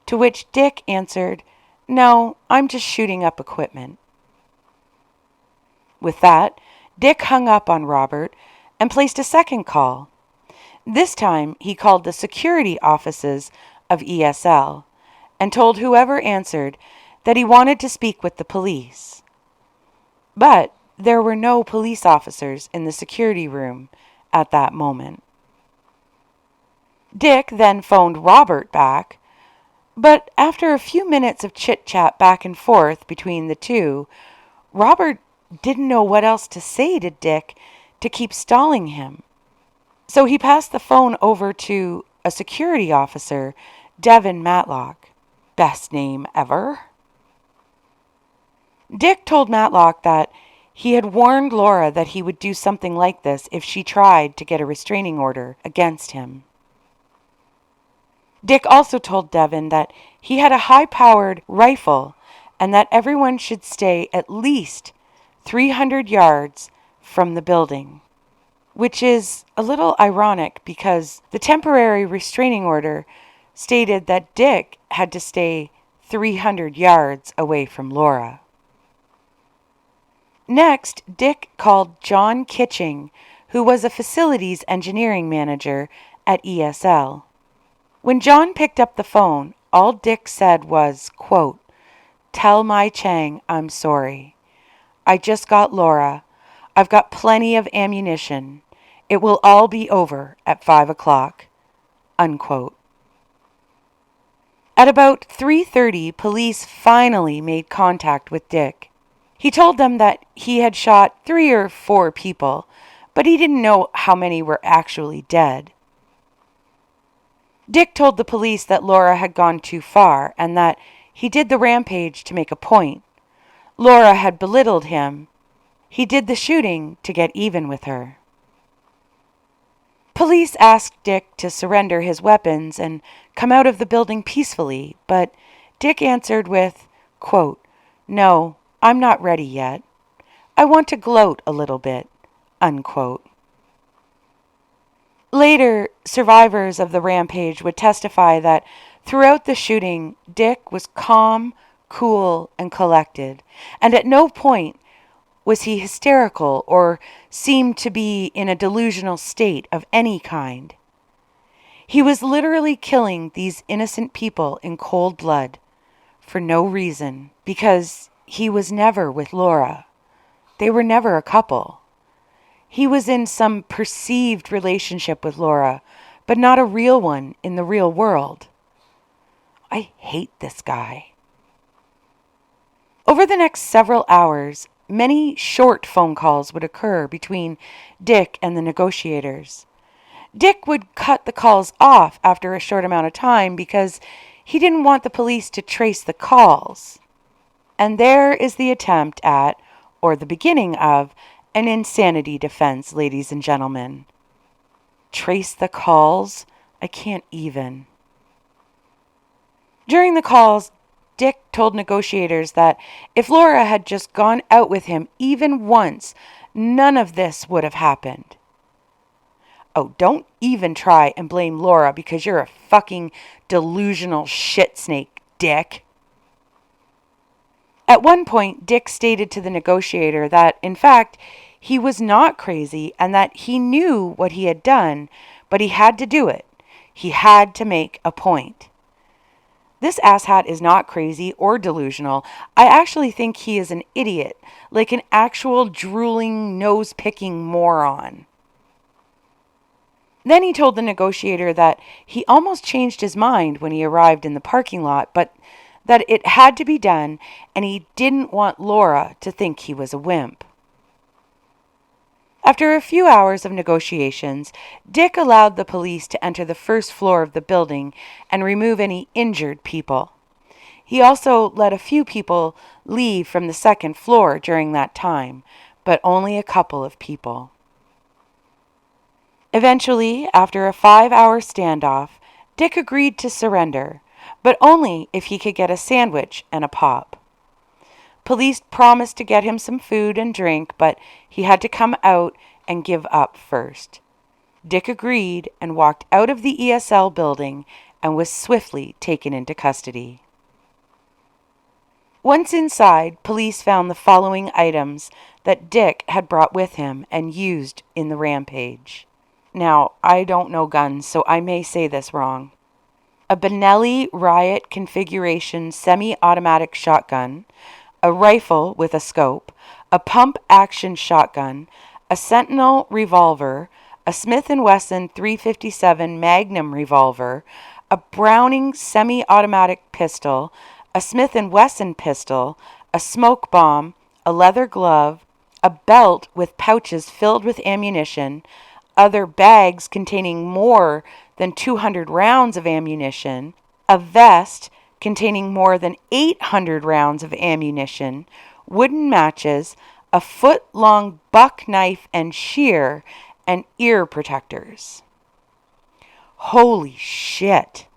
to which Dick answered, "No, I'm just shooting up equipment." With that, Dick hung up on Robert and placed a second call. This time, he called the security offices of ESL and told whoever answered that he wanted to speak with the police. But there were no police officers in the security room at that moment. Dick then phoned Robert back, but after a few minutes of chit-chat back and forth between the two, Robert didn't know what else to say to Dick to keep stalling him. So he passed the phone over to a security officer, Devin Matlock. Best name ever. Dick told Matlock that he had warned Laura that he would do something like this if she tried to get a restraining order against him. Dick also told Devin that he had a high-powered rifle and that everyone should stay at least 300 yards from the building, which is a little ironic because the temporary restraining order stated that Dick had to stay 300 yards away from Laura. Next, Dick called John Kitching, who was a facilities engineering manager at ESL. When John picked up the phone, all Dick said was, quote, "Tell Mai Chang I'm sorry. I just got Laura. I've got plenty of ammunition. It will all be over at 5 o'clock, unquote. At about 3:30, police finally made contact with Dick. He told them that he had shot 3 or 4 people, but he didn't know how many were actually dead. Dick told the police that Laura had gone too far and that he did the rampage to make a point. Laura had belittled him. He did the shooting to get even with her. Police asked Dick to surrender his weapons and come out of the building peacefully, but Dick answered with, quote, "No, I'm not ready yet. I want to gloat a little bit," unquote. Later, survivors of the rampage would testify that throughout the shooting, Dick was calm, cool, and collected, and at no point was he hysterical or seemed to be in a delusional state of any kind. He was literally killing these innocent people in cold blood for no reason, because he was never with Laura. They were never a couple. He was in some perceived relationship with Laura, but not a real one in the real world. I hate this guy. Over the next several hours, many short phone calls would occur between Dick and the negotiators. Dick would cut the calls off after a short amount of time because he didn't want the police to trace the calls. And there is the attempt at, or the beginning of, an insanity defense, ladies and gentlemen. Trace the calls? I can't even. During the calls, Dick told negotiators that if Laura had just gone out with him even once, none of this would have happened. Oh, don't even try and blame Laura because you're a fucking delusional shit snake, Dick. At one point, Dick stated to the negotiator that, in fact, he was not crazy and that he knew what he had done, but he had to do it. He had to make a point. This asshat is not crazy or delusional. I actually think he is an idiot, like an actual drooling, nose-picking moron. Then he told the negotiator that he almost changed his mind when he arrived in the parking lot, but that it had to be done, and he didn't want Laura to think he was a wimp. After a few hours of negotiations, Dick allowed the police to enter the first floor of the building and remove any injured people. He also let a few people leave from the second floor during that time, but only a couple of people. Eventually, after a 5-hour standoff, Dick agreed to surrender, but only if he could get a sandwich and a pop. Police promised to get him some food and drink, but he had to come out and give up first. Dick agreed and walked out of the ESL building and was swiftly taken into custody. Once inside, police found the following items that Dick had brought with him and used in the rampage. Now, I don't know guns, so I may say this wrong. A Benelli Riot configuration semi-automatic shotgun, a rifle with a scope, a pump-action shotgun, a Sentinel revolver, a Smith & Wesson 357 Magnum revolver, a Browning semi-automatic pistol, a Smith & Wesson pistol, a smoke bomb, a leather glove, a belt with pouches filled with ammunition, other bags containing more than 200 rounds of ammunition, a vest containing more than 800 rounds of ammunition, wooden matches, a foot-long buck knife and shear, and ear protectors. Holy shit!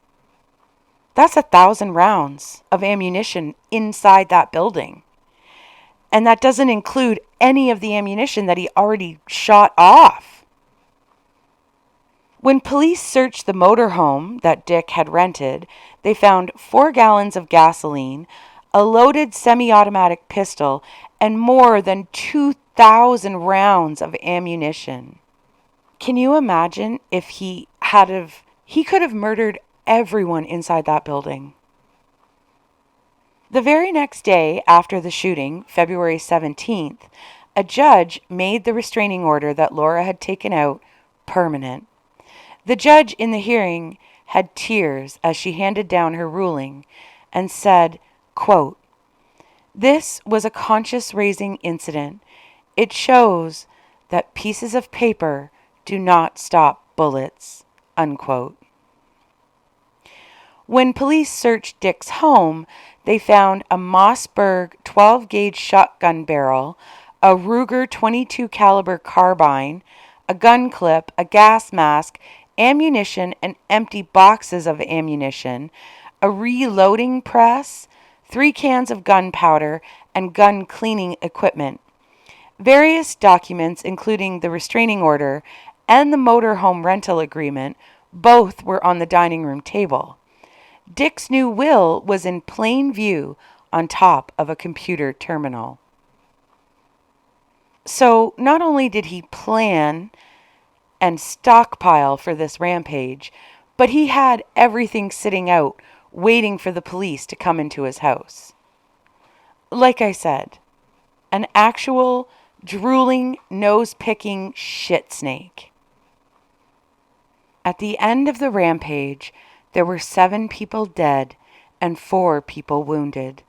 That's 1,000 rounds of ammunition inside that building. And that doesn't include any of the ammunition that he already shot off. When police searched the motorhome that Dick had rented, they found 4 gallons of gasoline, a loaded semi-automatic pistol, and more than 2,000 rounds of ammunition. Can you imagine if he could have murdered everyone inside that building? The very next day after the shooting, February 17th, a judge made the restraining order that Laura had taken out permanent. The judge in the hearing had tears as she handed down her ruling and said, quote, "This was a conscience-raising incident. It shows that pieces of paper do not stop bullets," unquote. When police searched Dick's home, they found a Mossberg 12-gauge shotgun barrel, a Ruger 22 caliber carbine, a gun clip, a gas mask, ammunition and empty boxes of ammunition, a reloading press, 3 cans of gunpowder, and gun cleaning equipment. Various documents, including the restraining order and the motorhome rental agreement, both were on the dining room table. Dick's new will was in plain view on top of a computer terminal. So not only did he plan and stockpile for this rampage, but he had everything sitting out, waiting for the police to come into his house. Like I said, an actual drooling, nose-picking shit snake. At the end of the rampage, there were 7 people dead and 4 people wounded.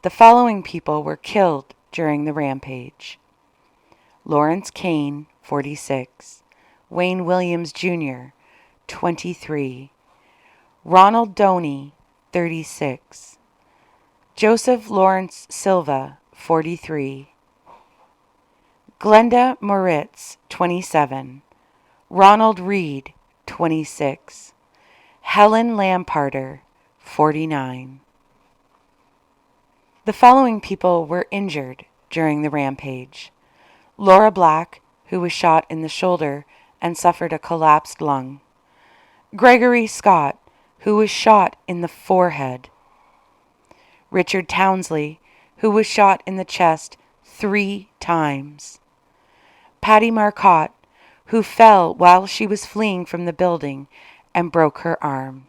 The following people were killed during the rampage. Lawrence Kane, 46. Wayne Williams Jr., 23. Ronald Doney, 36. Joseph Lawrence Silva, 43. Glenda Moritz, 27. Ronald Reed, 26. Helen Lamparter, 49. The following people were injured during the rampage. Laura Black, who was shot in the shoulder and suffered a collapsed lung. Gregory Scott, who was shot in the forehead. Richard Townsley, who was shot in the chest 3 times. Patty Marcotte, who fell while she was fleeing from the building and broke her arm.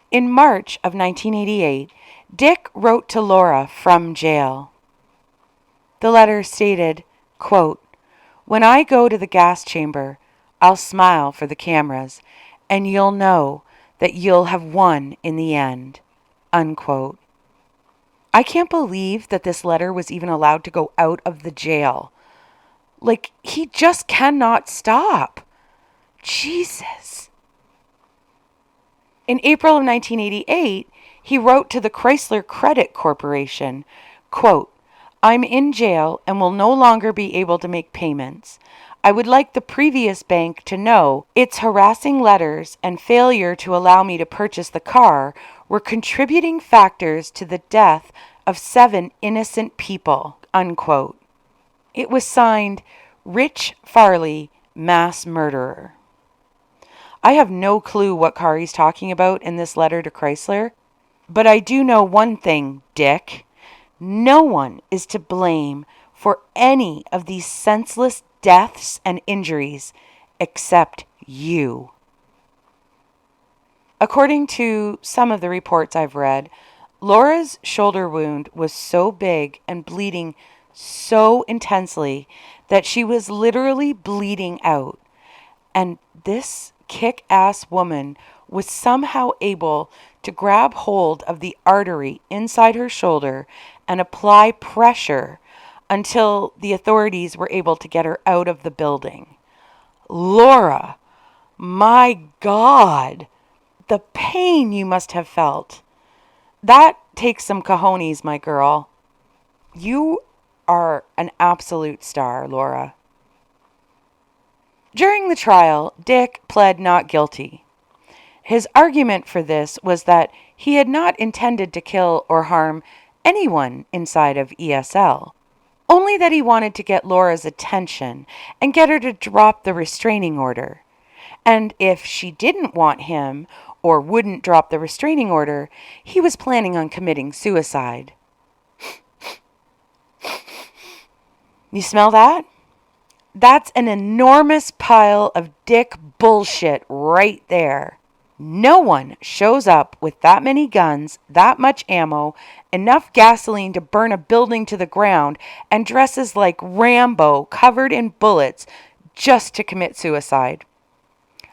In March of 1988, Dick wrote to Laura from jail. The letter stated, quote, "When I go to the gas chamber, I'll smile for the cameras, and you'll know that you'll have won in the end." Unquote. I can't believe that this letter was even allowed to go out of the jail. Like, he just cannot stop. Jesus. In April of 1988, he wrote to the Chrysler Credit Corporation, quote, "I'm in jail and will no longer be able to make payments. I would like the previous bank to know its harassing letters and failure to allow me to purchase the car were contributing factors to the death of 7 innocent people." Unquote. It was signed, Rich Farley, Mass Murderer. I have no clue what car he's talking about in this letter to Chrysler, but I do know one thing, Dick. No one is to blame for any of these senseless deaths and injuries except you. According to some of the reports I've read, Laura's shoulder wound was so big and bleeding so intensely that she was literally bleeding out. And this kick-ass woman was somehow able to grab hold of the artery inside her shoulder and apply pressure until the authorities were able to get her out of the building. Laura, my God, the pain you must have felt. That takes some cojones, my girl. You are an absolute star, Laura. During the trial, Dick pled not guilty. His argument for this was that he had not intended to kill or harm anyone inside of ESL, only that he wanted to get Laura's attention and get her to drop the restraining order. And if she didn't want him or wouldn't drop the restraining order, he was planning on committing suicide. You smell that? That's an enormous pile of Dick bullshit right there. No one shows up with that many guns, that much ammo, enough gasoline to burn a building to the ground, and dresses like Rambo covered in bullets just to commit suicide.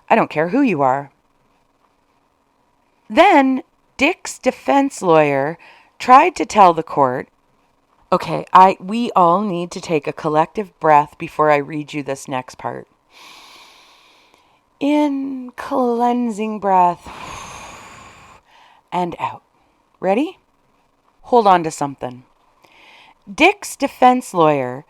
I don't care who you are. Then Dick's defense lawyer tried to tell the court, okay, we all need to take a collective breath before I read you this next part. In, cleansing breath, and out. Ready? Hold on to something. Dick's defense lawyer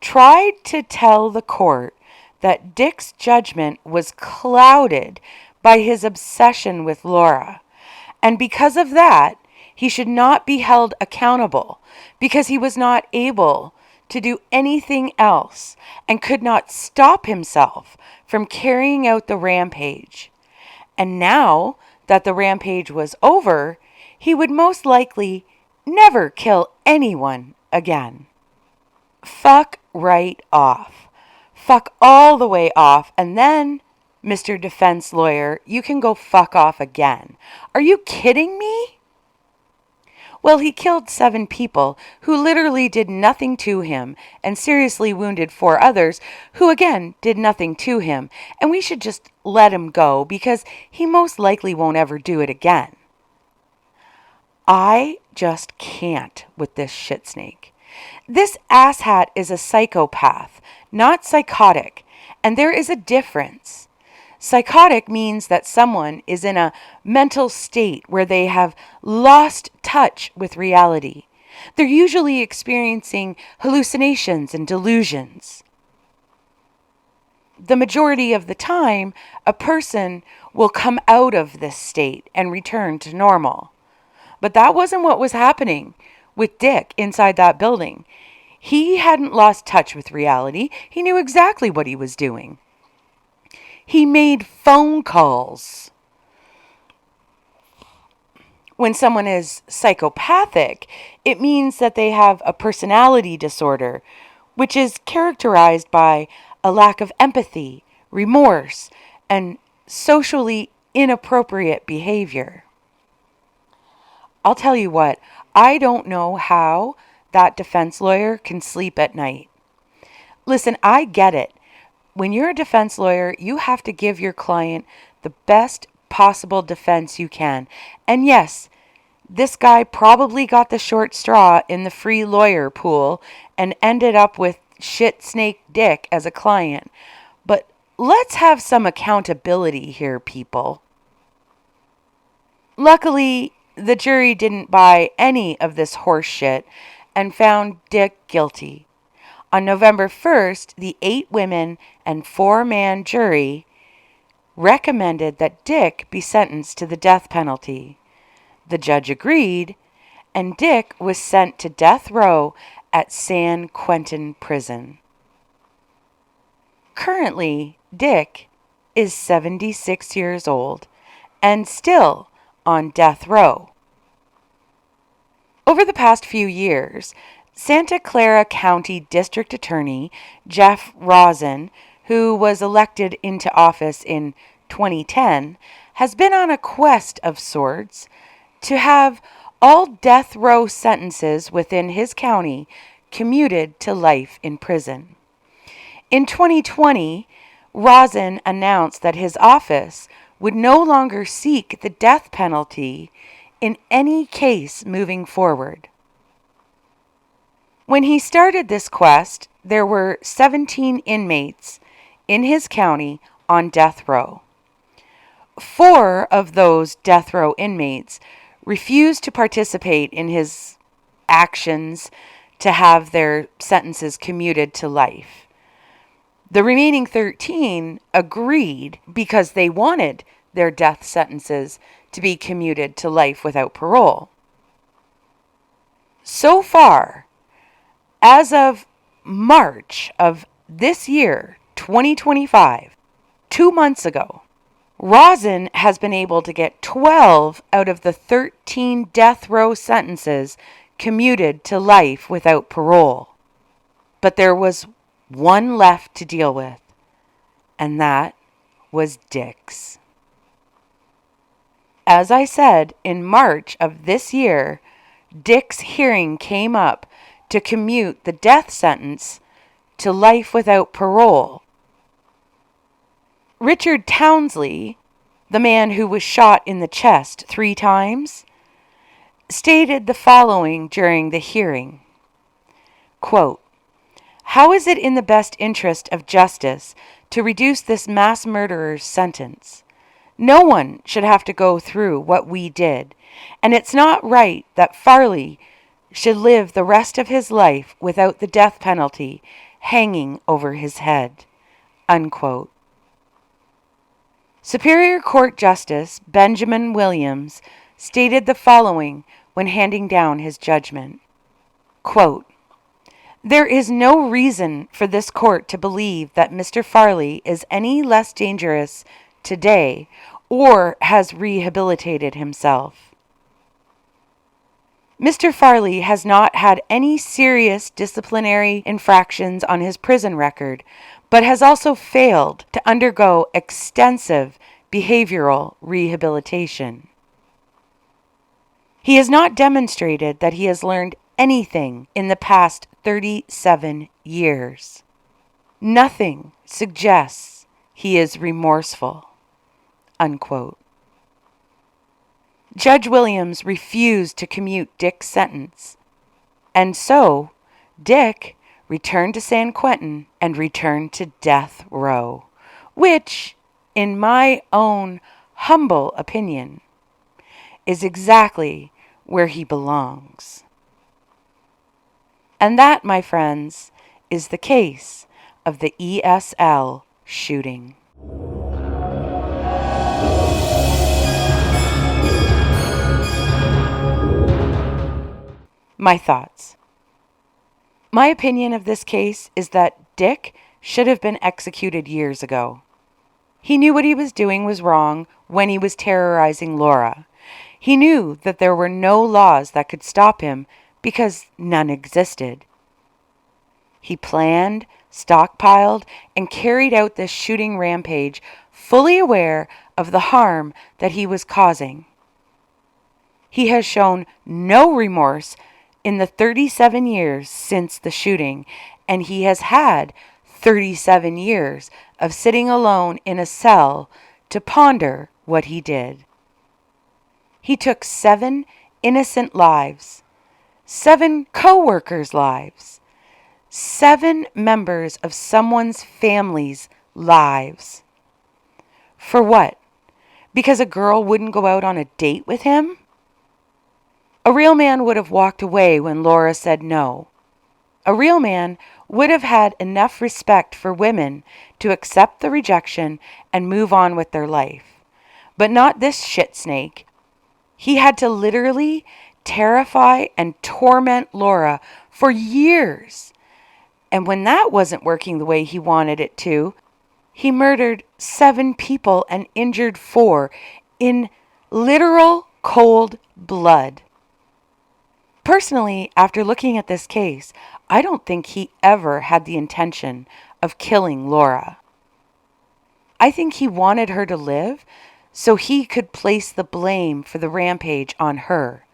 tried to tell the court that Dick's judgment was clouded by his obsession with Laura, and because of that, he should not be held accountable because he was not able to do anything else and could not stop himself from carrying out the rampage. And now that the rampage was over, he would most likely never kill anyone again. Fuck right off. Fuck all the way off, and then, Mr. Defense Lawyer, you can go fuck off again. Are you kidding me? Well, he killed 7 people who literally did nothing to him and seriously wounded 4 others who again did nothing to him, and we should just let him go because he most likely won't ever do it again. I just can't with this shit snake. This asshat is a psychopath, not psychotic, and there is a difference. Psychotic means that someone is in a mental state where they have lost touch with reality. They're usually experiencing hallucinations and delusions. The majority of the time, a person will come out of this state and return to normal. But that wasn't what was happening with Dick inside that building. He hadn't lost touch with reality. He knew exactly what he was doing. He made phone calls. When someone is psychopathic, it means that they have a personality disorder, which is characterized by a lack of empathy, remorse, and socially inappropriate behavior. I'll tell you what, I don't know how that defense lawyer can sleep at night. Listen, I get it. When you're a defense lawyer, you have to give your client the best possible defense you can. And yes, this guy probably got the short straw in the free lawyer pool and ended up with shit snake Dick as a client. But let's have some accountability here, people. Luckily, the jury didn't buy any of this horse shit and found Dick guilty. On November 1st, the 8 women and 4-man jury recommended that Dick be sentenced to the death penalty. The judge agreed, and Dick was sent to death row at San Quentin Prison. Currently, Dick is 76 years old and still on death row. Over the past few years, Santa Clara County District Attorney Jeff Rosen, who was elected into office in 2010, has been on a quest of sorts to have all death row sentences within his county commuted to life in prison. In 2020, Rosen announced that his office would no longer seek the death penalty in any case moving forward. When he started this quest, there were 17 inmates in his county on death row. 4 of those death row inmates refused to participate in his actions to have their sentences commuted to life. The remaining 13 agreed because they wanted their death sentences to be commuted to life without parole. So far, as of March of this year, 2025, 2 months ago, Rosen has been able to get 12 out of the 13 death row sentences commuted to life without parole. But there was one left to deal with, and that was Dick's. As I said, in March of this year, Dick's hearing came up to commute the death sentence to life without parole. Richard Townsley, the man who was shot in the chest 3 times, stated the following during the hearing. Quote, "How is it in the best interest of justice to reduce this mass murderer's sentence? No one should have to go through what we did, and it's not right that Farley should live the rest of his life without the death penalty hanging over his head." Unquote. Superior Court Justice Benjamin Williams stated the following when handing down his judgment. Quote, "There is no reason for this court to believe that Mr. Farley is any less dangerous today or has rehabilitated himself. Mr. Farley has not had any serious disciplinary infractions on his prison record, but has also failed to undergo extensive behavioral rehabilitation. He has not demonstrated that he has learned anything in the past 37 years. Nothing suggests he is remorseful." Unquote. Judge Williams refused to commute Dick's sentence, and so Dick returned to San Quentin and returned to death row, which, in my own humble opinion, is exactly where he belongs. And that, my friends, is the case of the ESL shooting. My thoughts. My opinion of this case is that Dick should have been executed years ago. He knew what he was doing was wrong when he was terrorizing Laura. He knew that there were no laws that could stop him because none existed. He planned, stockpiled, and carried out this shooting rampage, fully aware of the harm that he was causing. He has shown no remorse in the 37 years since the shooting, and he has had 37 years of sitting alone in a cell to ponder what he did. He took 7 innocent lives, 7 co-workers' lives, 7 members of someone's family's lives. For what? Because a girl wouldn't go out on a date with him? A real man would have walked away when Laura said no. A real man would have had enough respect for women to accept the rejection and move on with their life. But not this shit snake. He had to literally terrify and torment Laura for years. And when that wasn't working the way he wanted it to, he murdered 7 people and injured 4 in literal cold blood. Personally, after looking at this case, I don't think he ever had the intention of killing Laura. I think he wanted her to live so he could place the blame for the rampage on her.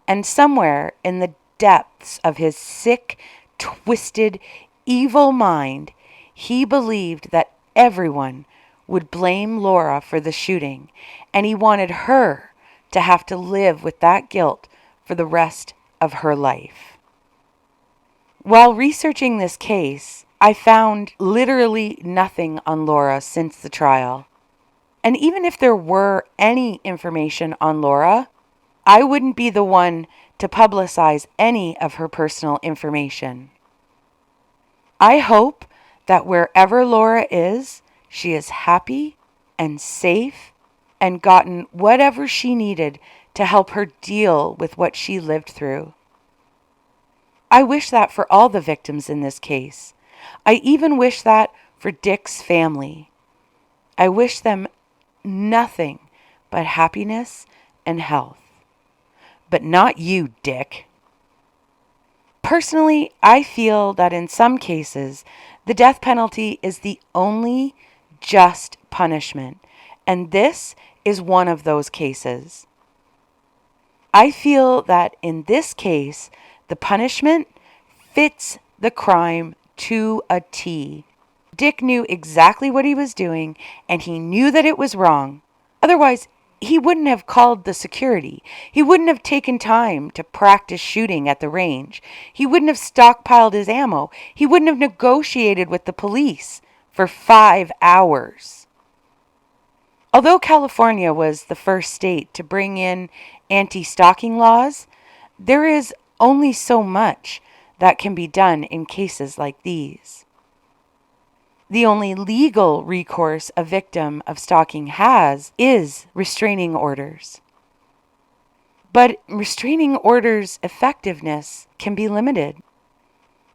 And somewhere in the depths of his sick, twisted, evil mind, he believed that everyone would blame Laura for the shooting, and he wanted her to have to live with that guilt for the rest of her life. While researching this case, I found literally nothing on Laura since the trial. And even if there were any information on Laura, I wouldn't be the one to publicize any of her personal information. I hope that wherever Laura is, she is happy and safe and gotten whatever she needed to help her deal with what she lived through. I wish that for all the victims in this case. I even wish that for Dick's family. I wish them nothing but happiness and health. But not you, Dick. Personally, I feel that in some cases, the death penalty is the only just punishment, and this is one of those cases. I feel that in this case, the punishment fits the crime to a T. Dick knew exactly what he was doing, and he knew that it was wrong. Otherwise, he wouldn't have called the security. He wouldn't have taken time to practice shooting at the range. He wouldn't have stockpiled his ammo. He wouldn't have negotiated with the police for 5 hours. Although California was the first state to bring in anti-stalking laws, there is only so much that can be done in cases like these. The only legal recourse a victim of stalking has is restraining orders. But restraining orders' effectiveness can be limited.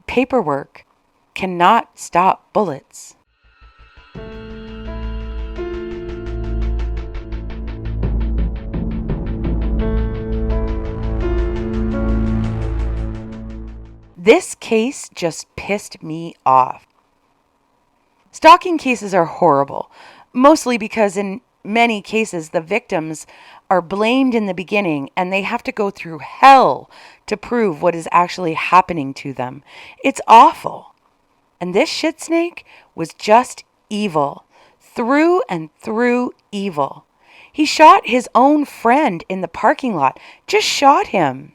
Paperwork cannot stop bullets. This case just pissed me off. Stalking cases are horrible, mostly because in many cases the victims are blamed in the beginning and they have to go through hell to prove what is actually happening to them. It's awful. And this shit snake was just evil, through and through evil. He shot his own friend in the parking lot. Just shot him.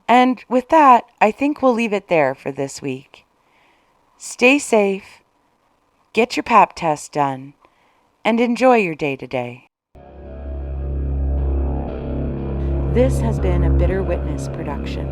And with that, I think we'll leave it there for this week. Stay safe, get your pap test done, and enjoy your day today. This has been a Bitter Witness production.